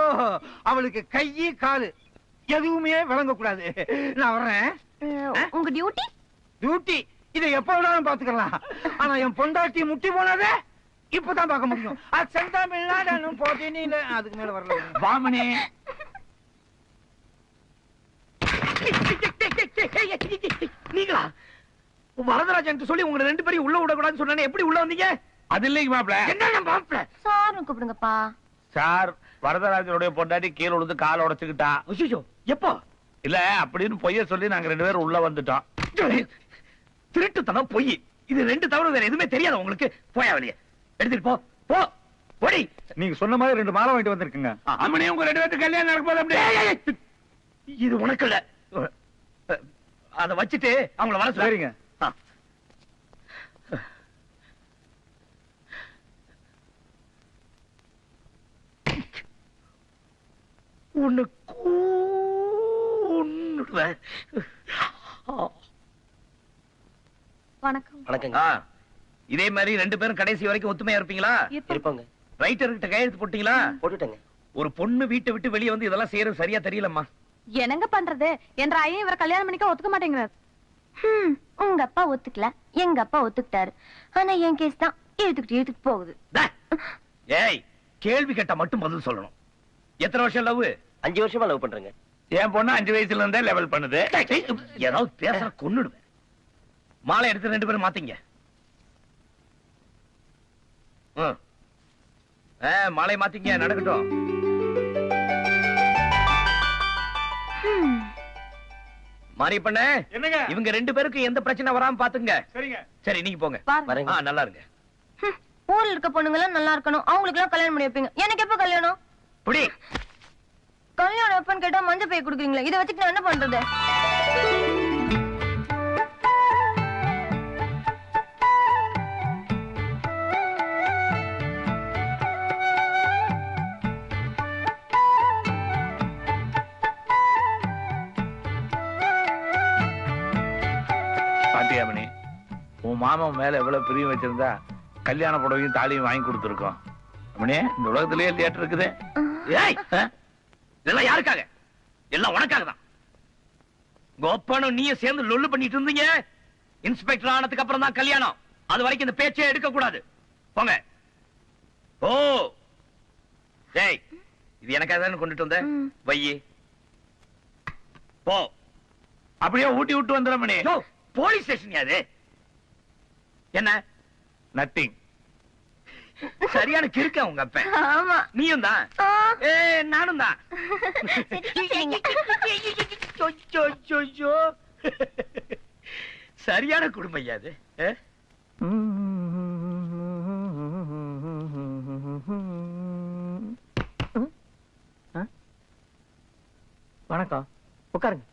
Speaker 6: அவளுக்கு கையி காலு எதுவுமே விளங்கக்கூடாது. நான் வர்றேன்.
Speaker 2: உங்க டியூட்டி?
Speaker 6: டியூட்டி இதை எப்ப வேணாலும் பாத்துக்கலாம். ஆனா என் பொண்டாட்டி முட்டி போனதே இப்பதான் பார்க்க முடியும். அது செந்தமிழ்நாடன்னும் போதினிலே. அதுக்கு மேல வரல.
Speaker 1: வாமணி,
Speaker 5: நீங்களா? வரதராஜன் சொல்லி உங்க 2 பேரையும் உள்ள விடக்கூடாதுன்னு சொன்னானே, எப்படி உள்ள வந்தீங்க?
Speaker 1: அது இல்லைங்க மாப்ள.
Speaker 5: என்ன மாப்பிள?
Speaker 2: சார்னு கூப்பிடுங்கப்பா.
Speaker 1: சார் வரதராஜனுடைய பொண்டாட்டி கீழே விழுந்து கால் உடைச்சுக்கிட்டா.
Speaker 5: ஐயோ எப்போ?
Speaker 1: இல்ல அப்படின்னு பொய்ய சொல்லி நாங்க 2 பேரும் உள்ள வந்துட்டோம்.
Speaker 5: திருட்டுத்தனம் பொய், இது 2 தவிர வேற எதுவுமே தெரியாது உங்களுக்கு. போயா வெளியே, எடுத்துட்டு போ போ போடி.
Speaker 6: நீங்க சொன்ன மாதிரி 2 மாலை வாங்கிட்டு வந்திருக்குங்க.
Speaker 1: அம்மனே உங்க 2 பேருக்கு கல்யாணம் நடக்க போது அப்படியே.
Speaker 5: இது உனக்கு இல்ல, அத வச்சுட்டு அவங்கள வர
Speaker 6: சரிங்க.
Speaker 2: வணக்கம்.
Speaker 3: வணக்கங்க.
Speaker 5: இதே மாதிரி 2 பேரும் கடைசி வரைக்கும் ஒத்துமையா இருப்பீங்களா?
Speaker 3: இருப்பாங்க.
Speaker 5: ரைட்டர் கிட்ட கையெழுத்து போட்டீங்களா?
Speaker 3: போட்டுட்டேங்க.
Speaker 5: ஒரு பொண்ணு வீட்டை விட்டு வெளியே வந்து இதெல்லாம் செய்யறது சரியா தெரியலம்மா.
Speaker 2: என்னங்க பண்றது? என்ற ஐயன் இவரை கல்யாணம் பண்ணிக்க ஒத்துக்க மாட்டேங்கிறார். உங்க அப்பா ஒத்துக்கல, எங்க அப்பா ஒத்துக்கிட்டாரு. ஆனா என் கேஸ் தான் இழுத்துக்கிட்டு போகுது.
Speaker 5: ஏய், கேள்வி கேட்டா மட்டும் பதில் சொல்லணும். எத்தனை வருஷம் லவ்?
Speaker 3: 5 வருஷமா லவ் பண்றேங்க.
Speaker 1: என் பொண்ணு 5 வயசுல இருந்தே லெவல் பண்ணுது.
Speaker 5: ஏதாவது பேசுற கொன்னுடுவேன். மாலை எடுத்து 2 பேரும் மாத்தீங்க. மாலை மாத்தீங்க, நடக்கட்டும். மாறி பண்ண
Speaker 1: என்னங்க?
Speaker 5: இவங்க 2 பேருக்கு எந்த பிரச்சனை வராம பாத்துங்க.
Speaker 1: சரிங்க.
Speaker 5: சரி நீங்க போங்க.
Speaker 3: வரேங்க.
Speaker 5: நல்லா இருங்க.
Speaker 2: ஊர்ல இருக்க பொண்ணுங்க எல்லாம் நல்லா இருக்கணும், அவங்களுக்கு எல்லாம் கல்யாணம் பண்ணி வைப்பீங்க. எனக்கு எப்ப கல்யாணம்?
Speaker 5: புடி.
Speaker 2: கல்யாணம் எப்பன்னு கேட்டா மஞ்சள் பை குடுக்குறீங்களா? இதை வச்சுட்டு நான் என்ன பண்றது?
Speaker 1: பாட்டியாமணி, உன் மாமன் மேல எவ்வளவு பிரியம் வச்சிருந்தா கல்யாண புடவையும் தாலியும் வாங்கி கொடுத்துருக்கோம். அம்மனே, இந்த உலகத்திலேயே தியேட்டர் இருக்குது.
Speaker 5: ஏய், இதெல்லாம் யாருக்காக? எல்லாம் உனக்காக தான். கோப்பானும் நீயும் சேர்ந்து லொல்லு பண்ணிட்டு இருந்தீங்க. இன்ஸ்பெக்டர் ஆனதுக்கு அப்புறம் தான் கல்யாணம். அது வரைக்கும் இந்த பேச்சே எடுக்க கூடாது. போங்க. ஓ டேய், இது எனக்காக தானே கொண்டுட்டு வந்த? வையி போ.
Speaker 1: அப்படியே ஊட்டி விட்டு வந்துடுறமணி.
Speaker 5: போலீஸ் ஸ்டேஷன் அது என்ன?
Speaker 1: நத்திங்.
Speaker 5: சரியான கிறுக்க உங்க அப்ப.
Speaker 2: ஆமா.
Speaker 5: நீயும் தான். நானும் தான். சரியான குடும்பம் ஐயா அது.
Speaker 3: வணக்கம், உட்காருங்க.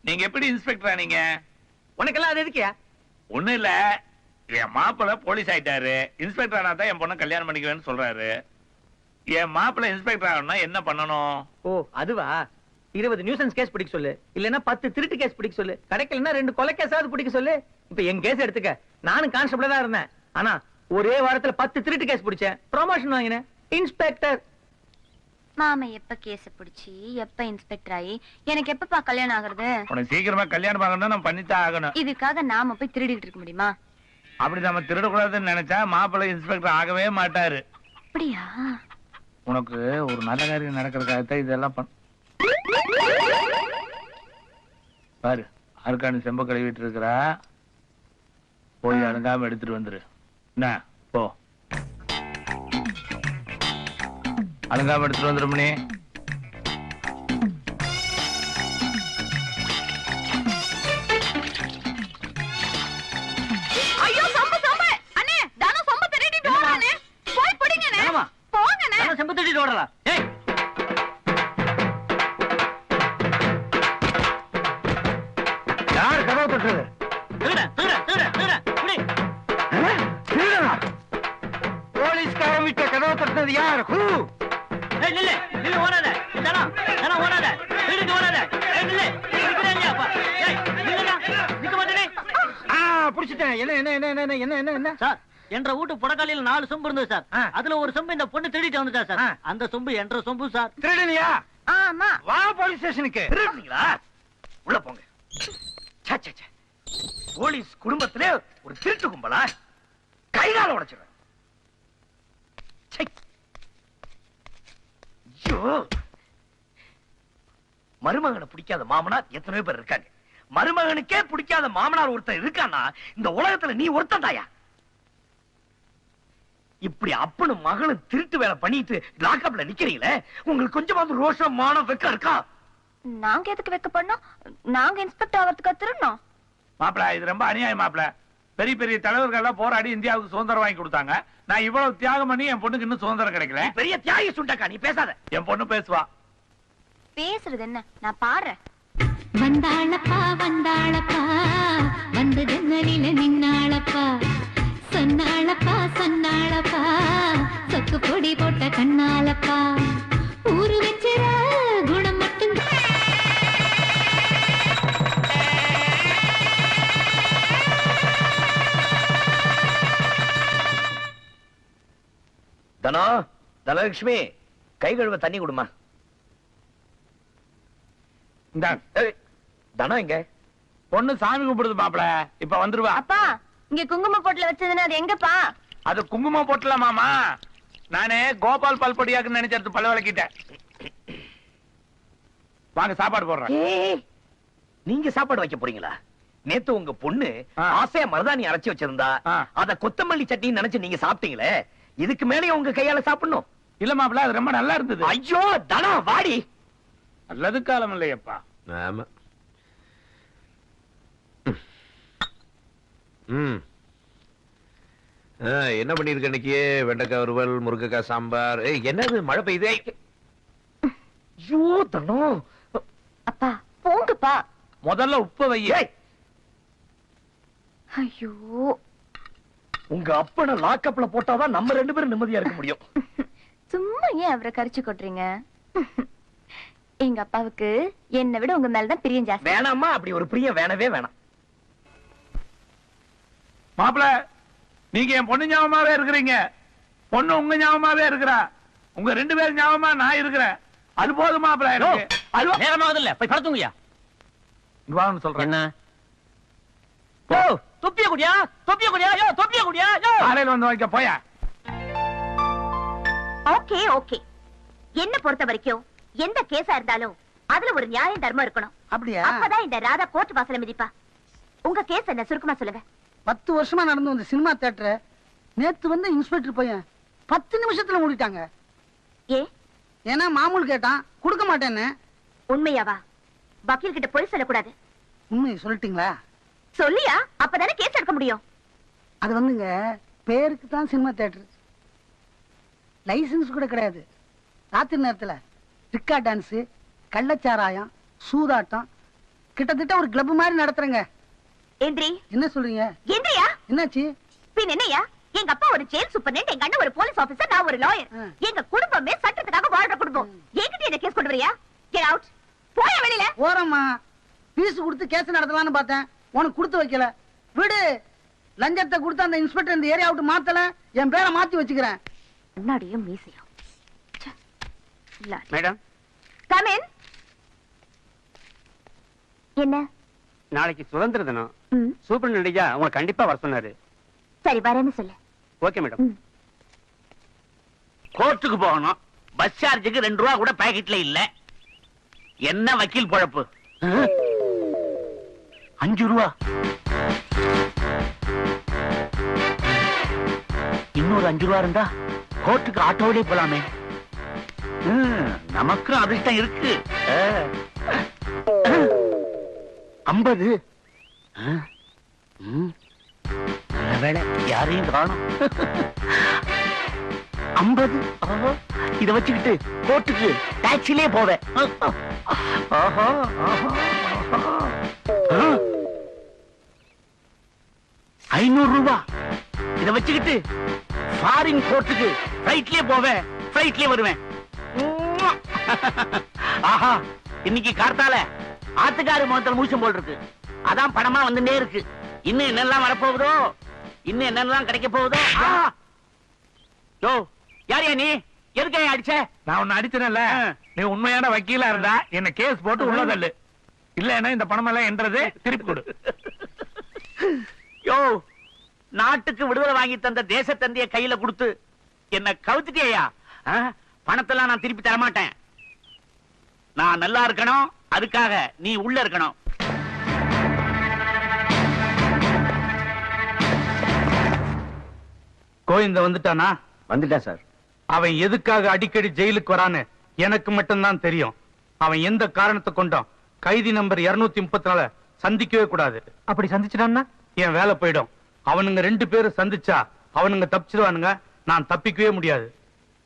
Speaker 1: நீங்க எப்படி இன்ஸ்பெக்டரா? நீங்க
Speaker 5: உனக்கெல்லாம் அது எதுக்கியா?
Speaker 1: ஒண்ணு இல்ல, என் மாப்பிள்ள போலீஸ் ஆயிட்டாரு. இன்ஸ்பெக்டர் ஆனா தான் என் பொண்ணை கல்யாணம் பண்ணிக்குவேன்னு சொல்றாரு. என் மாப்பிள்ள இன்ஸ்பெக்டர் ஆகணும்னா என்ன பண்ணணும்?
Speaker 7: ஓ அதுவா, 20 நியூசன்ஸ் கேஸ் பிடிக்க சொல்லு, இல்லன்னா 10 திருட்டு கேஸ் பிடிக்க சொல்லு, கிடைக்கலன்னா 2 கொலை கேஸாவது பிடிக்க சொல்லு. இப்ப என் கேஸ் எடுத்துக்க, நானும் கான்ஸ்டபிளா தான் இருந்தேன். ஆனா ஒரே வாரத்துல 10 திருட்டு கேஸ் பிடிச்சேன், ப்ரமோஷன் வாங்கினேன், இன்ஸ்பெக்டர்.
Speaker 2: மாமா எப்ப கேஸ் பிடிச்சி எப்ப இன்ஸ்பெக்டர் ஆகி எனக்கு எப்பப்பா கல்யாணம் ஆகுறது?
Speaker 1: உனக்கு சீக்கிரமா கல்யாணம் ஆகணும்னா நம்ம பண்ணித்தான் ஆகணும்.
Speaker 2: இதுக்காக நாம போய் திருடிட்டு இருக்க முடியுமா?
Speaker 1: அப்படி நம்ம திருடக்கூடாதுன்னு நினைச்சா மாப்பிள்ளை இன்ஸ்பெக்டர் ஆகவே மாட்டாரு.
Speaker 2: அப்படியா?
Speaker 1: உனக்கு ஒரு நல்ல காரியம் நடக்கிறதுக்காகத்தான் இதெல்லாம் பாரு. அருக்காணி செம்ப கழுவிட்டு இருக்கிறா, போய் அழுங்காம எடுத்துட்டு வந்துரு. என்ன போ, அழுங்காம எடுத்துட்டு வந்துருமணி.
Speaker 2: ஐயோ சம்பு சம்பு அண்ணே, தான சம்பு திருடிட்டு ஓடுறானே, போய் பிடிங்கனே. போங்கனே.
Speaker 7: நான் செம்பு திருடிட்டு ஓடறா. ஏய்
Speaker 6: யார் கதவை தட்டுறது?
Speaker 7: திருட திருட திருட திருட புடி.
Speaker 6: திருடனா? போலீஸ்காரன் வீட்டை கதவை தட்டுறது யார்?
Speaker 7: ஏய் நில்லு நில்லு, ஓடாத. தானா தானா ஓடாத, திருடிட்டு ஓடாத. ஏய் நில்லு, நிக்கிறே இல்லையாப்பா? ஏய் நில்லுடா, நிக்க மாட்டேனே.
Speaker 6: புடிச்சிட்டேன். என்ன என்ன என்ன என்ன என்ன என்ன என்ன?
Speaker 7: சார், என்ற வீட்டு புடக்காலையில 4 சொம்பு இருந்தது சார். அதுல ஒரு சொம்பு இந்த பொண்ணு திருடிட்டு வந்துட்டா சார். அந்த சொம்பு என்ற சொம்பு சார்.
Speaker 6: திருடனியா?
Speaker 2: ஆமா.
Speaker 6: வா போலீஸ் ஸ்டேஷனுக்கு.
Speaker 5: திருடுறீங்களா? உள்ள போங்க. சே, சே, சே. போலீஸ் குடும்பத்திலே ஒரு திருட்டு கும்பலா? கைகால உடைச்சிடுறேன். ஐயோ, மருமகனை பிடிக்காத மாமனார் எத்தனையோ பேர் இருக்காங்க. மருமகனுக்கே பிடிக்காத மாமனார் ஒருத்தர் இருக்கானா இந்த உலகத்துல நீ ஒருத்தன் தாயா? இப்படி அப்பனும் மகளும் திருட்டு வேலை பண்ணிட்டு லாக்அப்ல நிக்கிறீங்களே, உங்களுக்கு கொஞ்சமாவது ரோஷம் மானம் வெக்கம் இருக்கா?
Speaker 2: நாங்க எதுக்கு வைக்க பண்ணோம்? நாங்க இன்ஸ்பெக்டர் ஆகிறதுக்கு திருடணும்.
Speaker 1: மாப்பிள இது ரொம்ப அநியாயம் மாப்பிள. பெரிய பெரிய தலைவர்கள் எல்லாம் போராடி இந்தியாவுக்கு சுதந்திரம் வாங்கி கொடுத்தாங்க. நான் இவ்வளவு தியாகம் பண்ணி என் பொண்ணுக்கு இன்னும் சுதந்திரம் கிடைக்கல.
Speaker 5: நீ பெரிய தியாகி சுண்டக்கா, நீ பேசாத.
Speaker 1: என் பொண்ணு பேசுவா.
Speaker 2: பேசுறது என்ன, நான் பாடுறேன்.
Speaker 8: வந்தாளப்பா வந்தாளப்பா வந்து ஜன்னலில நின்னாளப்பா சொன்னாளப்பா சொன்னாளப்பா சொக்கு பொடி போட்ட கண்ணாளப்பா ஊரு வச்சிர குணம் மட்டும்
Speaker 5: தனோ, தனலட்சுமி, கை கழுவ தண்ணி கொடுமா. தனம் எங்க?
Speaker 1: பொண்ணு சாமி கும்பிடுது மாப்பிள, இப்ப வந்துருவா.
Speaker 2: அப்பா, இங்க குங்கும பொட்டுல வச்சதுன்னா அது எங்கப்பா?
Speaker 1: அது குங்குமம் போட்டல மாமா. நானே கோபால் பல்பொடியாக்குன்னு நினைச்சது பல்ல விளக்கிட்டேன். வாங்க சாப்பாடு போடுறேன்.
Speaker 5: நீங்க சாப்பாடு வைக்க போறீங்களா? நேத்து உங்க பொண்ணு ஆசையா மருதாணி அரைச்சு வச்சிருந்தா, அத கொத்தமல்லி சட்னி நினைச்சு நீங்க சாப்பிட்டீங்களே, இதுக்கு மேலே உங்க கையால சாப்பிடணும்.
Speaker 1: இல்ல மாப்பிள, அது ரொம்ப நல்லா இருந்தது.
Speaker 5: ஐயோ தனம், வாடி.
Speaker 1: நல்லது காலம் இல்லையப்பா.
Speaker 9: ஆமா. என்ன பண்ணிருக்க இன்னைக்கு? வெண்டைக்காய் வறுவல், முருங்கைக்காய் சாம்பார். என்னது மழை பெய்யுதே?
Speaker 5: ஐயோ தனம்.
Speaker 2: அப்பா போங்கப்பா.
Speaker 1: முதல்ல உப்பு வையே.
Speaker 2: ஐயோ,
Speaker 5: உங்க அப்பனை லாக்அப்ல போட்டாதான் நம்ம 2 பேரும் நிம்மதியா இருக்க முடியும்.
Speaker 2: சும்மா ஏன் அவரை கரிச்சு கொட்டுறீங்க? எங்க அப்பாவுக்கு என்னை விட உங்க மேலதான் பிரியம் ஜாஸ்தி.
Speaker 5: வேணாமா, அப்படி ஒரு பிரியம் வேணவே வேணாம்.
Speaker 1: மாப்பிள, நீங்க என் பொண்ணு ஞாபகமாவே இருக்கிறீங்க. பொண்ணு உங்க ஞாபகமாவே இருக்கிறா. உங்க 2 பேரும் ஞாபகமா நான் இருக்கிறேன். அது போதும் மாப்பிள எனக்கு.
Speaker 7: நேரமாவது இல்ல, போய் படுத்துங்கயா.
Speaker 1: வான்னு சொல்றேன்.
Speaker 7: என்ன? யோ, தொப்பிய குடியா, தொப்பிய குடியா, யோ, தொப்பிய குடியா, யோ.
Speaker 1: காலையில வந்து வைக்க போயா.
Speaker 2: ஓகே ஓகே, என்ன பொறுத்த வரைக்கும் எந்த கேஸா இருந்தாலும் அதுல ஒரு நியாயம் தர்மம் இருக்கணும்.
Speaker 6: அப்படியா?
Speaker 2: அப்பதான் இந்த ராதா கோர்ட் வாசல மிதிப்பா. உங்க கேஸ் என்ன, சுருக்கமா சொல்லுங்க.
Speaker 6: 10 வருஷமா நடந்து வந்த சினிமா தியேட்டர் நேத்து வந்து இன்ஸ்பெக்டர் பையன் 10 நிமிஷத்துல மூடிட்டாங்க.
Speaker 2: ஏ?
Speaker 6: ஏன்னா மாமூல் கேட்டான், கொடுக்க மாட்டேன்னு.
Speaker 2: உண்மையாவா? வக்கீல் கிட்ட பொய் சொல்லக்கூடாது.
Speaker 6: உண்மை சொல்லிட்டீங்களா?
Speaker 2: சொல்லியா? அப்பதானே கேஸ் எடுக்க முடியும்.
Speaker 6: அது வந்துங்க பேருக்கு தான் சினிமா தியேட்டர், லைசன்ஸ் கூட கிடையாது. ராத்திரி நேரத்துல ரிக்கா டான்ஸ், கள்ளச்சாராயம், சூதாட்டம், கிட்டத்தட்ட ஒரு கிளப் மாதிரி நடத்துறேங்க.
Speaker 2: எந்திரி.
Speaker 6: என்ன சொல்றீங்க?
Speaker 2: எந்திரியா?
Speaker 6: என்னாச்சு?
Speaker 2: பின் என்னையா? எங்க அப்பா ஒரு ஜெயில் சூப்பர்டென்ட், எங்க அண்ணன் ஒரு போலீஸ் ஆபீசர், நான் ஒரு லாயர். எங்க குடும்பமே சட்டத்துக்காக வாழ்ற குடும்பம். என்கிட்ட என்ன கேஸ் கொண்டு வரியா? Get out. போய வெளியில. ஓரம்மா, பீஸ் கொடுத்து கேஸ் நடத்தலாம்னு பார்த்தேன், உனக்கு கொடுத்து வைக்கல. விடு. லஞ்சத்தை கொடுத்து அந்த இன்ஸ்பெக்டர் இந்த ஏரியா விட்டு மாத்தல, என் பேரை மாத்தி வச்சுக்கிறேன். முன்னாடியும் மீசையும்.
Speaker 4: Madam,
Speaker 2: come in. என்ன?
Speaker 4: நாளைக்கு சுதந்திர தினம். சூப்பரண்டா உங்களை கண்டிப்பா வர சொன்னாரு.
Speaker 2: சரி, வரேன்னு சொல்லு.
Speaker 4: Okay madam.
Speaker 5: கோர்ட்டுக்கு போகணும், பஸ் சார்ஜுக்கு 2 ரூபா கூட பாக்கெட்ல இல்ல. என்ன வக்கீல் பொழப்பு? 5 ரூபா. இன்னொரு 5 ரூபா இருந்தா கோர்ட்டுக்கு ஆட்டோவிலே போலாமே. நமக்கு அதிர்ஷ்டம் இருக்கு. 50. வேலை யாரையும் காணும். 50. இத வச்சுக்கிட்டு கோர்ட்டுக்கு டாக்ஸிலே போவேன். 500 ரூபா இத வச்சுக்கிட்டு ஃபாரின் கோர்ட்டுக்கு ஃளைட்லயே போவேன், ஃளைட்லயே வருவேன். ஆஹா, இன்னைக்கு கார்த்தால ஆத்துக்காரு முகத்துல மூச்சம் போல் இருக்கு. அதான் பணமா வந்துட்டே இருக்கு. இன்னும் என்னெல்லாம் வரப்போகுதோ, இன்னும் என்னெல்லாம் கிடைக்க போகுதோ. யோ, யாரையா நீ? எதுக்கே அடிச்ச?
Speaker 1: நான் உன்னை அடிச்சேன்ல. நீ உண்மையான வக்கீலா இருந்தா என்ன கேஸ் போட்டு உள்ள தள்ளு. இல்லன்னா இந்த பணம் எல்லாம் என்றது திருப்பி கொடு.
Speaker 5: யோ, நாட்டுக்கு விடுதலை வாங்கி தந்த தேச தந்தைய கையில கொடுத்து என்ன கவுத்துட்டியா? பணத்தெல்லாம் நான் திருப்பி தரமாட்டேன். நான் நல்லா இருக்கணும், அதுக்காக நீ உள்ள இருக்கணும்.
Speaker 1: கோவிந்த வந்துட்டானா?
Speaker 4: வந்துட்டேன் சார்.
Speaker 6: அவன் எதுக்காக அடிக்கடி ஜெயிலுக்கு வரான்னு எனக்கு மட்டும்தான் தெரியும். அவன் எந்த காரணத்தை கொண்டும் கைதி நம்பர் 234 சந்திக்கவே கூடாது. அப்படி சந்திச்சிட்டான்னா என் வேலை போயிடும். அவனுங்க 2 பேரும் சந்திச்சா அவனுங்க தப்பிச்சிருவானுங்க, நான் தப்பிக்கவே முடியாது.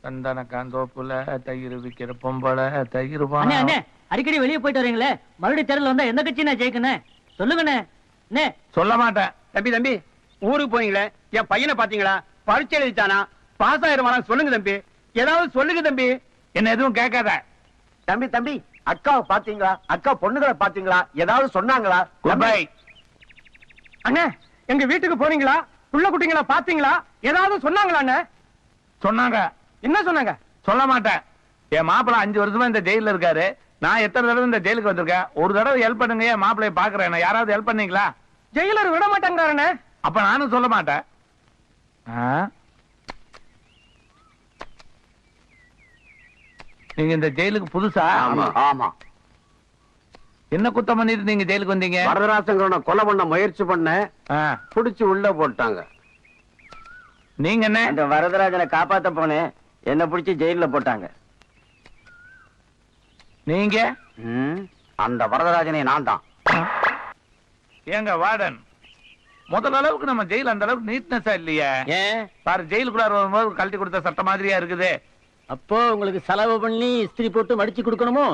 Speaker 1: தண்டன காந்தோப்புல தயிர் விக்கிற பொம்பளை தயிர்
Speaker 7: அண்ணே அண்ணே அடிக்கடி வெளியே போயிட்டு வரீங்களே, மறுபடியும் தேர்தல் வந்தா எந்த கட்சி நான் ஜெயிக்கணும் சொல்லுங்கண்ணே. அண்ணே
Speaker 1: சொல்ல மாட்டேன்.
Speaker 4: தம்பி ஊருக்கு போறீங்களே, என் பையனை பாத்தீங்களா? பரீட்சை எழுதிட்டானா? பாஸ் ஆயிருவானா? சொல்லுங்க தம்பி, ஏதாவது சொல்லுங்க தம்பி.
Speaker 1: என்ன எதுவும் கேட்காத.
Speaker 4: தம்பி அக்காவை பாத்தீங்களா? அக்கா பொண்ணுகளை பாத்தீங்களா? ஏதாவது சொன்னாங்களா? அண்ணே எங்க வீட்டுக்கு போறீங்களா? புள்ள குட்டிங்களா பாத்தீங்களா? ஏதாவது சொன்னாங்களா? அண்ணே
Speaker 1: சொன்னாங்க.
Speaker 4: என்ன சொன்னாங்க?
Speaker 1: சொல்ல மாட்டேன். என் மாப்பிள்ள 5 வருஷமா இந்த ஜெயில இருக்காரு. நான் எத்தனை தடவை இந்த ஜெயிலுக்கு வந்திருக்கேன். ஒரு தடவை ஹெல்ப் பண்ணுங்க, என் மாப்பிள்ளைய பாக்குறேன். யாராவது ஹெல்ப் பண்ணீங்களா?
Speaker 4: ஜெயிலர் விட மாட்டாங்க.
Speaker 1: அப்ப நானும் சொல்ல மாட்டேன். நீங்க இந்த ஜெயிலுக்கு புதுசா?
Speaker 4: ஆமா.
Speaker 1: என்ன குத்தம் பண்ணிட்டு நீங்க ஜெயிலுக்கு வந்தீங்க?
Speaker 4: வரதராசங்கரனை கொலை பண்ண முயற்சி பண்ண புடிச்சு உள்ள போட்டாங்க.
Speaker 1: நீங்க என்ன?
Speaker 3: அந்த வரதராஜனை காப்பாத்த போனேன், என்ன பிடிச்சி ஜெயில போட்டாங்க.
Speaker 1: நீங்க?
Speaker 4: அந்த வரதராஜனை நான் தான்.
Speaker 1: ஏங்க வார்டன், முதல் அளவுக்கு நம்ம ஜெயில் அந்த அளவுக்கு நீட்னஸா இல்லையா?
Speaker 3: ஏன்
Speaker 1: பாரு, ஜெயிலுக்குள்ளார வரும்போது கழட்டி கொடுத்த சட்ட மாதிரியா இருக்குது.
Speaker 7: அப்போ உங்களுக்கு செலவு பண்ணி இஸ்திரி போட்டு மடிச்சு கொடுக்கணுமோ?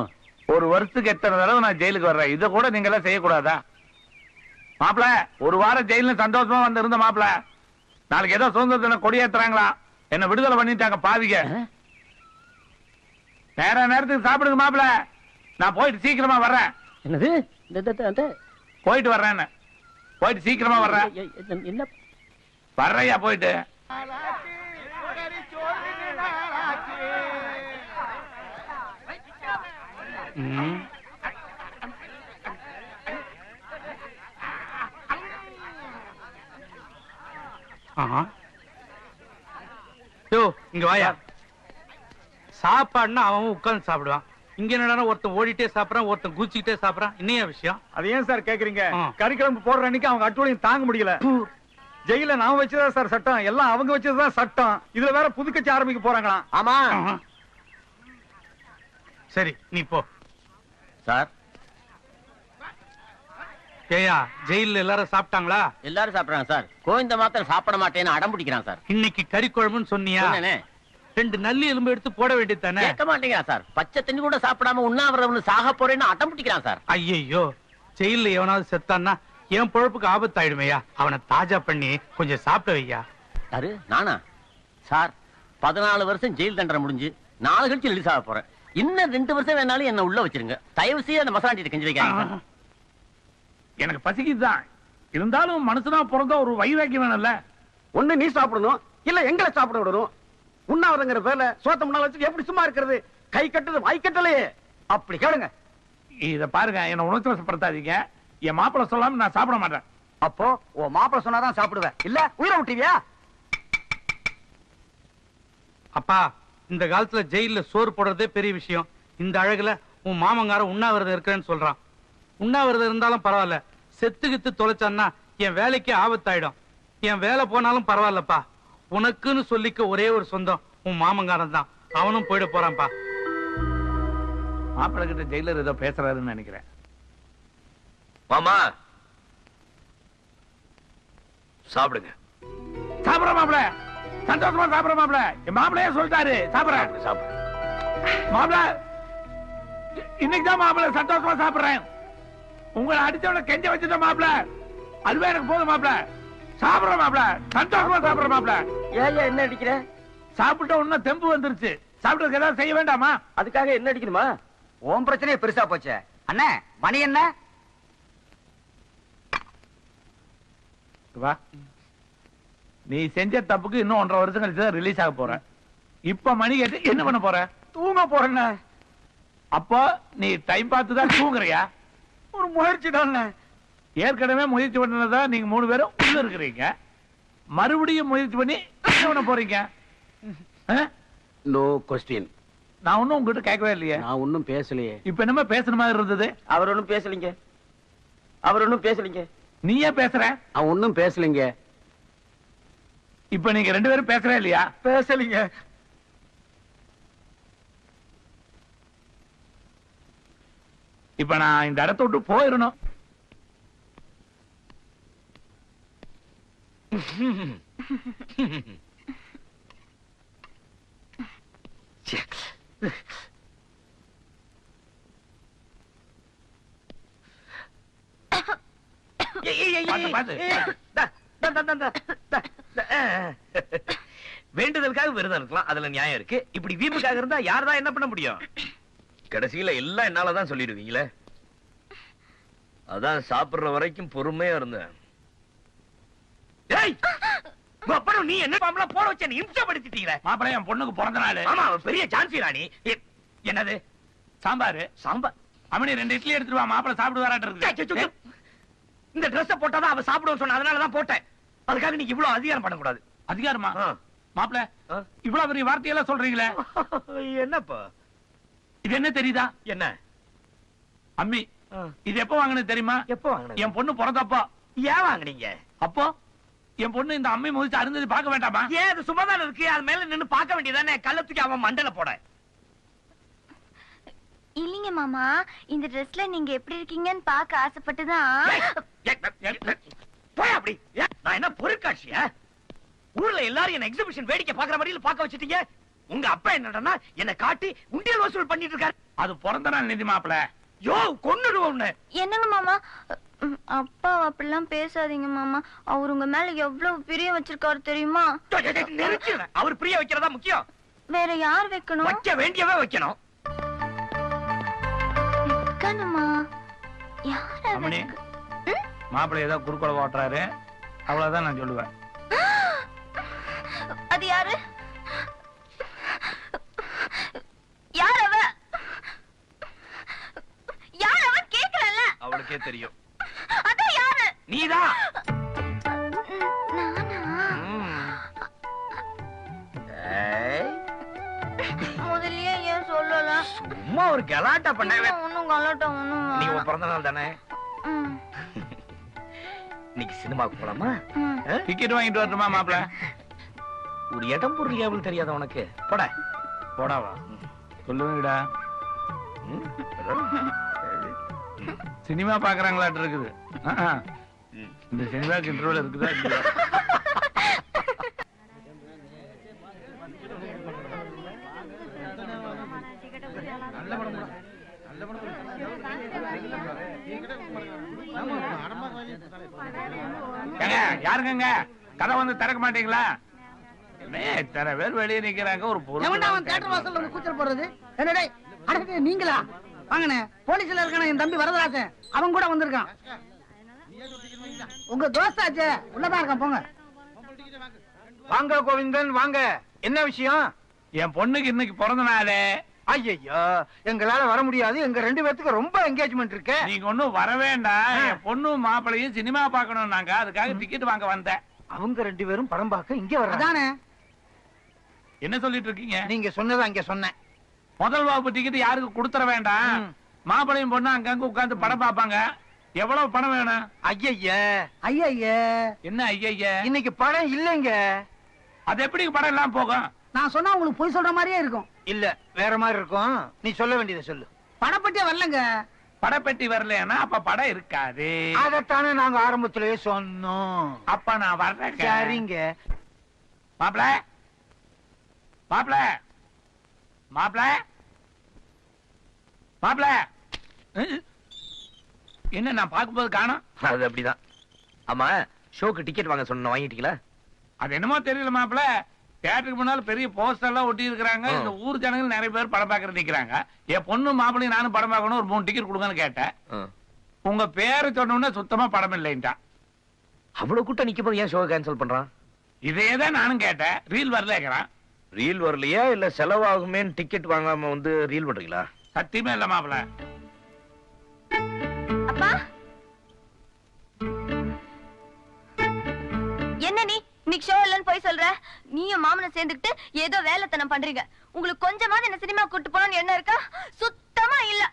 Speaker 1: ஒரு வருஷத்துக்கு எத்தனை தடவை நான் ஜெயிலுக்கு வர்றேன். இதை கூட நீங்க எல்லாம் செய்யக்கூடாதா? மாப்பிள, ஒரு வாரம் ஜெயில சந்தோஷமா வந்து இருந்த மாப்பிள, நாளைக்கு ஏதோ சுதந்திர தினம் கொடியேத்துறாங்களா, என்ன விடுதலை பண்ணிட்டாங்க பாவிங்க. நேரத்துக்கு சாப்பிடுங்க மாப்பிள. நான் போயிட்டு சீக்கிரமா வர்றேன்.
Speaker 7: என்னது?
Speaker 1: போயிட்டு வர்றேன். போயிட்டு சீக்கிரமா வர்றேன்.
Speaker 7: என்ன
Speaker 1: வர்றையா போயிட்டு?
Speaker 6: இங்க வாயா. சாப்பாடுனா அவன் உட்கார்ந்து சாப்பிடுவான். இங்க என்னடா ஒருத்தன் ஓடிட்டே சாப்பிடறான், ஒருத்தன் குச்சிக்கிட்டே சாப்பிடறான். இன்னைய விஷயம்
Speaker 4: அது ஏன் சார் கேக்குறீங்க? கறிக்குழம்பு போடுற அன்னைக்கு அவங்க அட்டூழியம் தாங்க முடியல. ஜெயில நாம வச்சதா சார் சட்டம், எல்லாம் அவங்க வச்சதுதான் சட்டம். இதுல வேற புது கட்சி ஆரம்பிக்க போறாங்களாம்.
Speaker 3: ஆமா
Speaker 6: சரி, நீ போ.
Speaker 3: சார்,
Speaker 6: ஏயா ஜெயில எல்லாரும் சாப்பிட்டாங்களா?
Speaker 3: எல்லாரும் சாப்பிடுறாங்க சார். கோவிந்த மாத்திரம் சாப்பிட மாட்டேன்னு அடம் பிடிக்கிறான் சார்.
Speaker 6: இன்னைக்கு கறி குழம்புன்னு சொன்னியா? 2 நல்லி எலும்பு எடுத்து போட வேண்டியது தானே?
Speaker 3: கேட்க மாட்டேங்கிறான் சார். பச்சை தண்ணி கூட சாப்பிடாம உண்ணாவிரதம்னு சாக போறேன்னு அடம் பிடிக்கிறான் சார்.
Speaker 6: ஐயோ, ஜெயில எவனாவது செத்தான்னா என் பொழப்புக்கு ஆபத்தாயிடுமையா. அவனை தாஜா பண்ணி கொஞ்சம் சாப்பிட வையா.
Speaker 3: யாரு? நானா? சார், 14 வருஷம் ஜெயில் தண்டனை முடிஞ்சு 4 கழிச்சு ரிலீஸ் ஆக போறேன். இன்னும் 2 வருஷம் வேணாலும் என்ன உள்ள வச்சிருங்க. தயவு செய்து அந்த மசாலாட்டி கஞ்சி வைக்காங்க.
Speaker 1: எனக்கு பசிக்குதுதான், இருந்தாலும் மனுஷனா பிறந்த ஒரு வைராக்கியம் வேணும்ல.
Speaker 4: ஒண்ணு நீ சாப்பிடணும், இல்ல எங்களை சாப்பிட விடணும். உண்ணாவிரங்கிற பேர்ல சோத்த முன்னால வச்சு எப்படி சும்மா இருக்கிறது? கை கட்டுறது வாய் கட்டலையே. அப்படி கேளுங்க.
Speaker 1: இத பாருங்க, என்ன உணர்ச்சி வசப்படுத்தாதீங்க. என் மாப்பிள்ள சொல்லாம நான் சாப்பிட மாட்டேன்.
Speaker 4: அப்போ உன் மாப்பிள்ள சொன்னாதான் சாப்பிடுவேன், இல்ல உயிரை விட்டுவியா?
Speaker 6: அப்பா, இந்த காலத்துல ஜெயில சோறு போடுறதே பெரிய விஷயம். இந்த அழகுல உன் மாமங்கார உண்ணாவிரதம் இருக்கிறேன்னு சொல்றான். உண்ணாவிரதம் இருந்தாலும் பரவாயில்ல, செத்துக்கித்து தொலைச்சான்னா என் வேலைக்கு ஆபத்தாயிடும். என் வேலை போனாலும் பரவாயில்லப்பா. உனக்குன்னு சொல்லிக்க ஒரே ஒரு சொந்தம் உன் மாமங்காரன் தான். அவனும் போயிட போறான்ப்பா.
Speaker 1: மாப்பிள்ள கிட்ட ஜெயிலர் ஏதோ பேசுறாருன்னு நினைக்கிறேன்.
Speaker 5: மாமா சாப்பிடுங்க.
Speaker 1: சாப்பிடுற மாப்பிள்ள, சந்தோஷமா சாப்பிடுற மாப்பிள்ள. என் மாப்பிள்ளையே சொல்லிட்டாரு சாப்பிடுறேன். மாப்பிள்ள, இன்னைக்கு தான் மாப்பிள்ள சந்தோஷமா சாப்பிடுறேன். உங்களை அடிச்சவன கெஞ்ச வச்சுட்ட மாப்பிள்ள, அதுவே எனக்கு போதும் மாப்பிள்ள. சாப்பிடுற மாப்பிள்ள, சந்தோஷமா சாப்பிடுற மாப்பிள்ள.
Speaker 3: ஏன் என்ன அடிக்கிற?
Speaker 1: சாப்பிட்ட உடனே தெம்பு வந்துருச்சு. சாப்பிட்டதுக்கு ஏதாவது செய்ய வேண்டாமா?
Speaker 3: அதுக்காக என்ன அடிக்கணுமா?
Speaker 4: உன் பிரச்சனையே பெருசா போச்சே. அண்ணே, மணி என்ன?
Speaker 1: வா, நீ செஞ்ச தப்புக்கு இன்னும் 1.5 வருஷம் கழிச்சு தான் ரிலீஸ் ஆக போற. இப்ப மணி கேட்டு என்ன பண்ண போற?
Speaker 4: தூங்க போறேன்னு.
Speaker 1: அப்போ நீ டைம் பார்த்து தான் தூங்குறியா?
Speaker 4: ஒரு முயற்சி தான்.
Speaker 1: ஏற்கனவே முயற்சி பண்ணதா நீங்க 3 பேரும் உள்ள இருக்கிறீங்க. மறுபடியும் முயற்சி பண்ணி என்ன பண்ண போறீங்க?
Speaker 4: No question.
Speaker 1: நான் ஒன்னும் உங்ககிட்ட கேட்கவே இல்லையே.
Speaker 4: நான் ஒன்னும் பேசலையே.
Speaker 1: இப்ப என்னமா பேசுற மாதிரி இருந்தது?
Speaker 3: அவர் ஒண்ணும் பேசலீங்க. அவர் ஒண்ணும் பேசலீங்க.
Speaker 1: நீயே பேசுற?
Speaker 4: அவன் ஒன்னும் பேசலைங்க.
Speaker 1: இப்ப நீங்க 2 பேரும் பேசவே இல்லையா?
Speaker 7: பேசலீங்க.
Speaker 1: இப்ப நான் இந்த இடத்த விட்டு போயிடணும்.
Speaker 5: வேண்டுதலுக்காக விரதம் இருக்கலாம், அதுல நியாயம் இருக்கு. இப்படி வீம்புக்காக இருந்தா யார்தான் என்ன பண்ண முடியும்? கடைசியில எல்லாம் என்னாலதான் சொல்லிடுவீங்களே. அதான் சாப்பிடுற வரைக்கும் பொறுமையா இருந்தேன். அப்புறம் நீ என்ன பாம்பலாம் போட வச்ச, நீ இம்சப்படுத்திட்டீங்களே.
Speaker 1: மாப்பிள்ளை என் பொண்ணுக்கு பிறந்த நாள்.
Speaker 5: ஆமா, பெரிய ஜான்சி ராணி. என்னது
Speaker 1: சாம்பார்?
Speaker 5: சாம்பார்.
Speaker 1: அம்மனி 2 இட்லி எடுத்துட்டு வா, மாப்பிள்ளை சாப்பிட்டு வராட்டு இருக்கு.
Speaker 5: இந்த ட்ரெஸ் போட்டாதான் அவ சாப்பிடுவோம் சொன்ன, அதனாலதான் போட்டேன். அதுக்காக நீங்க இவ்வளவு அதிகாரம் பண்ணக்கூடாது.
Speaker 1: அதிகாரமா? மாப்பிள்ளை இவ்வளவு பெரிய வார்த்தையெல்லாம் சொல்றீங்களே.
Speaker 5: என்னப்பா
Speaker 1: இது என்ன தெரியுதா?
Speaker 5: என்ன
Speaker 1: அம்மி, இது எப்ப வாங்கினது தெரியுமா?
Speaker 5: எப்ப வாங்கினது?
Speaker 1: என் பொண்ணு பிறந்தப்போ.
Speaker 5: ஏன் வாங்குனீங்க?
Speaker 1: அப்போ என் பொண்ணு இந்த அம்மி முதிச்சு அருந்தது பார்க்க வேண்டாமா?
Speaker 5: ஏன் அது சும்மாதான் இருக்கு, அது மேல நின்னு பார்க்க வேண்டியதானே? கள்ளத்துக்கு அவன் மண்டல போட.
Speaker 2: இல்லீங்க மாமா, இந்த ட்ரெஸ்ல நீங்க எப்படி இருக்கீங்கன்னு பார்க்க ஆசைப்பட்டுதான்.
Speaker 5: போய் அப்படி. நான் என்ன பொருட்காட்சியா? ஊர்ல எல்லாரும் என்ன எக்ஸிபிஷன் வேடிக்கை பாக்குற மாதிரில பார்க்க வச்சிட்டீங்க. உங்க அப்பா என்னடா என்ன காட்டி உண்டியல் வசூல் பண்ணிட்டு இருக்காரு.
Speaker 1: அது பிறந்த நாள் நிதி மாப்பிள்ள.
Speaker 5: யோ கொன்னுடுவோம்.
Speaker 2: என்னங்க மாமா, அப்பா அப்படிலாம் பேசாதீங்க மாமா. அவர் உங்க மேல எவ்வளவு பிரியம் வச்சிருக்காரு தெரியுமா?
Speaker 5: அவர் பிரிய வைக்கிறதா முக்கியம்.
Speaker 2: வேற யார் வைக்கணும்?
Speaker 5: வைக்க வேண்டியவே வைக்கணும்.
Speaker 2: வைக்கணுமா?
Speaker 1: அம்மனி, மாப்பிள்ளை ஏதோ குறுக்கோள ஓட்டுறாரு, அவ்வளவுதான் நான் சொல்லுவேன்.
Speaker 2: அது யாரு? யார் அவ? யார் அவ கேக்குறல்ல?
Speaker 5: அவளுக்கே தெரியும்.
Speaker 2: அது யாரு?
Speaker 5: நீதான்.
Speaker 2: முதல்லயே ஏன் சொல்லல?
Speaker 5: சும்மா ஒரு கலாட்டா பண்ணவே.
Speaker 2: ஒண்ணும் கலாட்டா ஒண்ணும்.
Speaker 5: நீங்க உன் பிறந்த நாள் தானே? இன்னைக்கு சினிமாவுக்கு போலாமா?
Speaker 1: டிக்கெட் வாங்கிட்டு வரட்டுமா மாப்பிள்ள?
Speaker 5: ஒரு இடம் பொருள் எவ்வளவு தெரியாத உனக்கு? போட
Speaker 1: போடாவா? சொல்லுவீங்கடா. சினிமா பாக்குறாங்களாட்டு இருக்குது. இந்த சினிமாக்கு இன்டர்வல் இருக்குதா இல்லையா? யாருங்க கதை வந்து திறக்க மாட்டீங்களா? இத்தனை பேர் வெளியே நிக்கிறாங்க. ஒரு
Speaker 10: கூச்சல் போடுறது என்னடே? அடக்கு நீங்களா? வாங்கண்ணே, போலீஸ்ல இருக்கான என் தம்பி வரதராசன், அவன் கூட வந்திருக்கான். உங்க தோஸ்தாச்சே, உள்ளதான் இருக்கான். போங்க.
Speaker 7: வாங்க கோவிந்தன், வாங்க. என்ன விஷயம்?
Speaker 1: என் பொண்ணுக்கு இன்னைக்கு பிறந்த நாள்.
Speaker 7: ஐயோ, எங்களால வர முடியாது. எங்க 2 பேத்துக்கு ரொம்ப என்கேஜ்மெண்ட் இருக்கு.
Speaker 1: நீங்க ஒண்ணும் வர வேண்டாம். என் பொண்ணு மாப்பிளையும் சினிமா பாக்கணும். நாங்க அதுக்காக டிக்கெட் வாங்க வந்தேன்.
Speaker 7: அவங்க 2 பேரும் படம் பார்க்க இங்க வர்றாங்க.
Speaker 1: என்ன சொல்லிட்டு இருக்கீங்க?
Speaker 7: நீங்க சொன்னதை அங்க சொன்னேன்.
Speaker 1: முதல் வகுப்பு டிக்கெட் யாருக்கு கொடுத்துற வேண்டாம். மாப்பிளையும் பொண்ணு அங்கங்க உட்கார்ந்து படம் பாப்பாங்க. எவ்வளவு பணம் வேணும்?
Speaker 10: ஐயா
Speaker 1: என்ன ஐயா?
Speaker 7: இன்னைக்கு படம் இல்லைங்க.
Speaker 1: அது எப்படி படம் எல்லாம் போகும்?
Speaker 10: நான் சொன்னா உங்களுக்கு பொய் சொல்ற மாதிரியே இருக்கும்.
Speaker 7: இல்ல, வேற மாதிரி இருக்கும். நீ சொல்ல வேண்டியதை சொல்லு.
Speaker 10: படப்பட்டியே வரலங்க.
Speaker 1: படப்பெட்டி வரலன்னா அப்ப படம் இருக்காது.
Speaker 7: அதத்தானே நாங்க ஆரம்பத்திலேயே சொன்னோம்.
Speaker 1: அப்ப நான் வர்றேன்.
Speaker 7: சரிங்க.
Speaker 1: மாப்பிள மாப்பிள மாப்பிள மாப்பிள, என்ன நான் பார்க்கும்போது காணோம்?
Speaker 5: அது அப்படிதான். ஆமா, ஷோக்கு டிக்கெட் வாங்க சொன்ன, வாங்கிட்டீங்களா?
Speaker 1: அது என்னமோ தெரியல மாப்பிள. தியேட்டருக்கு முன்னால பெரிய போஸ்டர் எல்லாம் ஒட்டி இருக்காங்க. இந்த ஊர் ஜனங்கள் நிறைய பேர் படம் பாக்குறது நிக்கிறாங்க. என் பொண்ணு மாப்பிளையும் நானும் படம் பார்க்கணும், ஒரு 3 டிக்கெட் கொடுங்கன்னு கேட்டேன். உங்க பேரை சொன்ன சுத்தமா படம் இல்லைன்ட்டா.
Speaker 5: அவ்வளவு கூட்டம் நிக்கும் போது ஏன் ஷோ கேன்சல் பண்றான்?
Speaker 1: இதேதான் நானும் கேட்டேன். ரீல் வரலங்கிறான்.
Speaker 5: ரீல் வரலையா இல்ல செலவாகுமே டிக்கெட் வாங்காம வந்து ரீல் பண்றீங்களா?
Speaker 1: சத்தியமே இல்ல மாப்பிள.
Speaker 2: அப்பா, என்ன நீ இன்னைக்கு ஷோ இல்லன்னு போய் சொல்ற? நீயும் மாமனும் சேர்ந்துக்கிட்டு ஏதோ வேலைத்தனம் பண்றீங்க. உங்களுக்கு கொஞ்சமாவது என்ன சினிமா கூட்டு போனோம்னு என்ன இருக்கா? சுத்தமா இல்ல.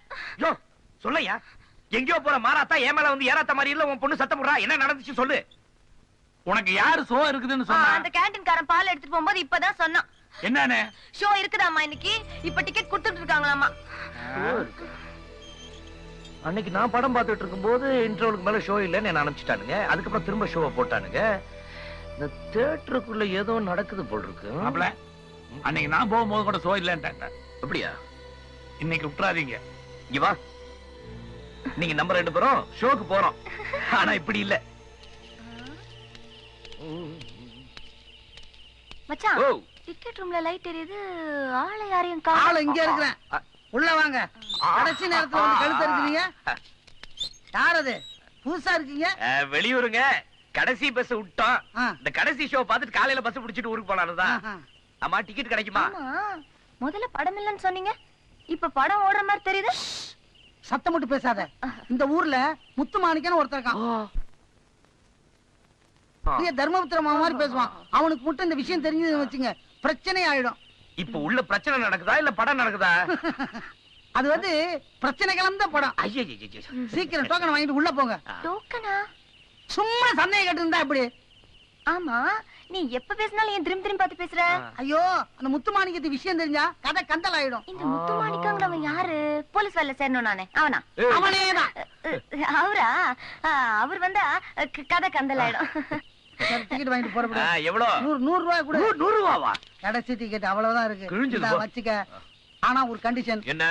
Speaker 5: யோ சொல்லையா, எங்கயோ போற மாறாத்தா ஏன் மேல வந்து ஏறாத்த மாதிரி இல்ல. உன் பொண்ணு சத்தம் போடுறா. என்ன நடந்துச்சு சொல்லு.
Speaker 1: உனக்கு யாரு ஷோ இருக்குதுன்னு சொன்னா?
Speaker 2: அந்த கேண்டீன்காரன் பால் எடுத்துட்டு போகும்போது இப்பதான் சொன்னான்.
Speaker 1: என்னன்னு?
Speaker 2: ஷோ இருக்குதாம்மா இன்னைக்கு, இப்ப டிக்கெட் கொடுத்துட்டு இருக்காங்களாமா.
Speaker 5: அன்னைக்கு நான் படம் பார்த்துட்டு இருக்கும்போது இன்டர்வலுக்கு மேல ஷோ இல்லைன்னு என்ன அனுப்பிச்சிட்டானுங்க. அதுக்கப்புறம் திரும்ப ஷோவை போட்டானுங்க. இந்த தியேட்டருக்குள்ள ஏதோ நடக்குது போல் இருக்கு.
Speaker 1: அப்பல அன்னைக்கு நான் போகும்போது கூட ஷோ இல்லன்ட்டாங்க.
Speaker 5: அப்படியா?
Speaker 1: இன்னைக்கு விட்டுறாதீங்க.
Speaker 5: இங்க வா, நீங்க நம்ம 2 பேரும் ஷோக்கு போறோம். ஆனா இப்படி இல்ல.
Speaker 2: மச்சான்,
Speaker 5: ஓ,
Speaker 2: டிக்கெட் ரூம்ல லைட் எரியுது, ஆளை யாரையும்
Speaker 10: ஆளு
Speaker 2: காணோம்.
Speaker 10: இங்க இருக்கிறேன். உள்ள வாங்க. கடைசி நேரத்துல வந்து கழுத்து இருக்கிறீங்க. யார் அது? புதுசா இருக்கீங்க.
Speaker 5: வெளியூருங்க. கடைசி பஸ் விட்டோம்.
Speaker 10: ஆ.
Speaker 5: இந்த கடைசி ஷோ பார்த்துட்டு காலையில பஸ் பிடிச்சிட்டு ஊருக்கு போலாம்தான்.
Speaker 10: ஆஹா.
Speaker 5: ஆமா, டிக்கெட் கிடைக்குமா?
Speaker 2: ஆமா, முதல்ல படம் இல்லைன்னு சொன்னீங்க, இப்ப படம் ஓடுற மாதிரி தெரியுது.
Speaker 10: சத்தம் மட்டும் பேசாத. இந்த ஊர்ல முத்துமாணிக்கன்னு ஒருத்தர் இருக்கான். தர்மபுத்திர மாமா மாதிரி பேசுவான். அவனுக்கு மட்டும் இந்த விஷயம் தெரிஞ்சதுன்னு வச்சுங்க, பிரச்சனை ஆயிடும்.
Speaker 5: இப்ப உள்ள பிரச்சனை நடக்குதா இல்ல படம் நடக்குதா?
Speaker 10: அது வந்து பிரச்சனை கலந்த படம்.
Speaker 5: ஐயே,
Speaker 10: சீக்கிரம் டோக்கன் வாங்கிட்டு உள்ள போங்க.
Speaker 2: டோக்கனா?
Speaker 10: சும்மா சந்தேகம் கேட்டு இருந்தா இப்படி.
Speaker 2: ஆமா, நீ எப்ப பேசினாலும் ஏன் திரும்பி திரும்பி பார்த்து பேசுற?
Speaker 10: ஐயோ, அந்த முத்துமாணிக்கத்து விஷயம் தெரிஞ்சா கதை கந்தல் ஆயிடும்.
Speaker 2: இந்த முத்துமாணிக்கங்கிறவன் யாரு? போலீஸ் வேலை சேரணும் நானே. அவனா?
Speaker 10: அவனேதான்.
Speaker 2: அவரா? அவர் வந்தா கதை கந்தல் ஆயிடும்.
Speaker 10: டிக்கெட் வாங்கிட்டு போறப்ப
Speaker 5: எவ்வளவு?
Speaker 10: 100 ரூபாய் கூட.
Speaker 5: 100 ரூபாவா?
Speaker 10: கடைசி டிக்கெட் அவ்வளவுதான் இருக்கு.
Speaker 5: கிழிஞ்சது
Speaker 10: இந்தா
Speaker 5: போ.
Speaker 10: வச்சுக்க. ஆனா ஒரு கண்டிஷன்.
Speaker 5: என்ன?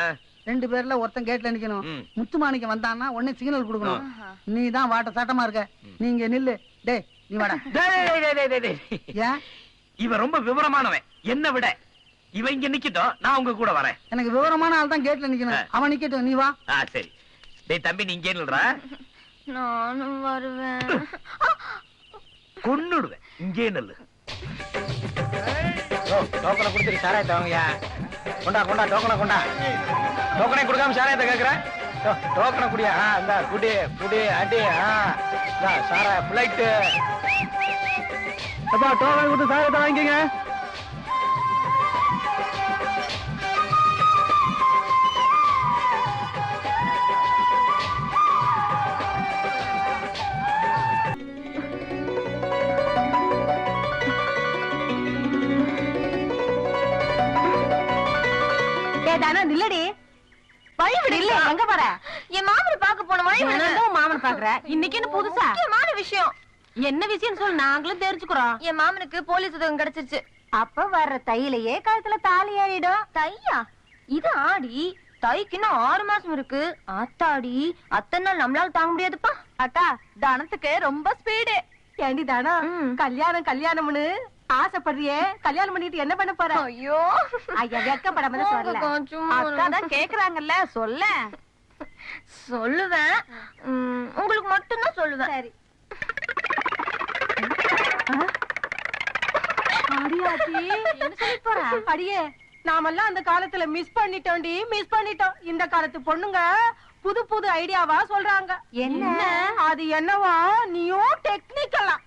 Speaker 10: 2 பேர்ல ஒருத்தன் கேட்ல நிக்கணும்.
Speaker 5: ம்.
Speaker 10: முத்துமாணிக்கம் வந்தான்னா உடனே சிக்னல் கொடுக்கணும். நீ தான் வாட்ட சட்டமா இருக்க, நீங்க நில்லு. டேய் நீ வாடா. ஏன்?
Speaker 5: இவன் ரொம்ப விவரமானவன் என்ன விட. இவன் இங்க நிக்கட்டும், நான் உங்க கூட வரேன்.
Speaker 10: எனக்கு விவரமான ஆள் தான் கேட்ல நிக்கணும். அவன் நிக்கட்டும், நீ வா.
Speaker 5: சரி. டேய் தம்பி, நீ இங்கே நில்றா.
Speaker 2: நானும் வருவேன்.
Speaker 5: கொன்னுடுவேன். இங்கே நில்லு.
Speaker 7: டோக்கனை கொடுத்துட்டு சாராயத்தை வாங்கயா. கொண்டா கொண்டா, டோக்கனை கொண்டா. டோக்கனை கொடுக்காம சாராயத்தை கேக்குறேன். டோக்கனை குடியா? இந்த குடி குடி அடி. சாராய பிளைட். டோக்கனை கொடுத்து சாராயத்தை வாங்கிக்கங்க.
Speaker 2: நில்லடி, வழி விடு. இல்ல, எங்க போற? என் மாமனை பாக்க போன. வழி விடு. மாமனை பாக்குற இன்னைக்கு என்ன புதுசா? முக்கியமான விஷயம். என்ன விஷயம் சொல்லு, நாங்களும் தெரிஞ்சுக்கிறோம். என் மாமனுக்கு போலீஸ் உதவி கிடைச்சிருச்சு. அப்ப வர்ற தையிலேயே கழுத்துல தாலி ஏறிடும். தையா? இது ஆடி. தைக்கு இன்னும் 6 மாசம் இருக்கு. ஆத்தாடி, அத்தனை நாள் நம்மளால தாங்க முடியாதுப்பா. அக்கா, தானத்துக்கு ரொம்ப ஸ்பீடு. ஏண்டி தானம், கல்யாணம் கல்யாணம்னு ஆசைப்படுறியே, கல்யாணம் பண்ணிட்டு என்ன பண்ண போற? ஐயோ, ஐயா வெக்கப்படாம சொல்ல. அக்கா தான் கேக்குறாங்கல்ல, சொல்ல. சொல்லுவேன், உங்களுக்கு மட்டும் தான் சொல்லுவேன். சரி. அடியாச்சி, என்ன சொல்லி போற? அடியே, நாமெல்லாம் அந்த காலத்துல மிஸ் பண்ணிட்டோம்டி, மிஸ் பண்ணிட்டோம். இந்த காலத்து பொண்ணுங்க புது புது ஐடியாவா சொல்றாங்க. என்ன அது? என்னவா? நீயும் டெக்னிக்கலா?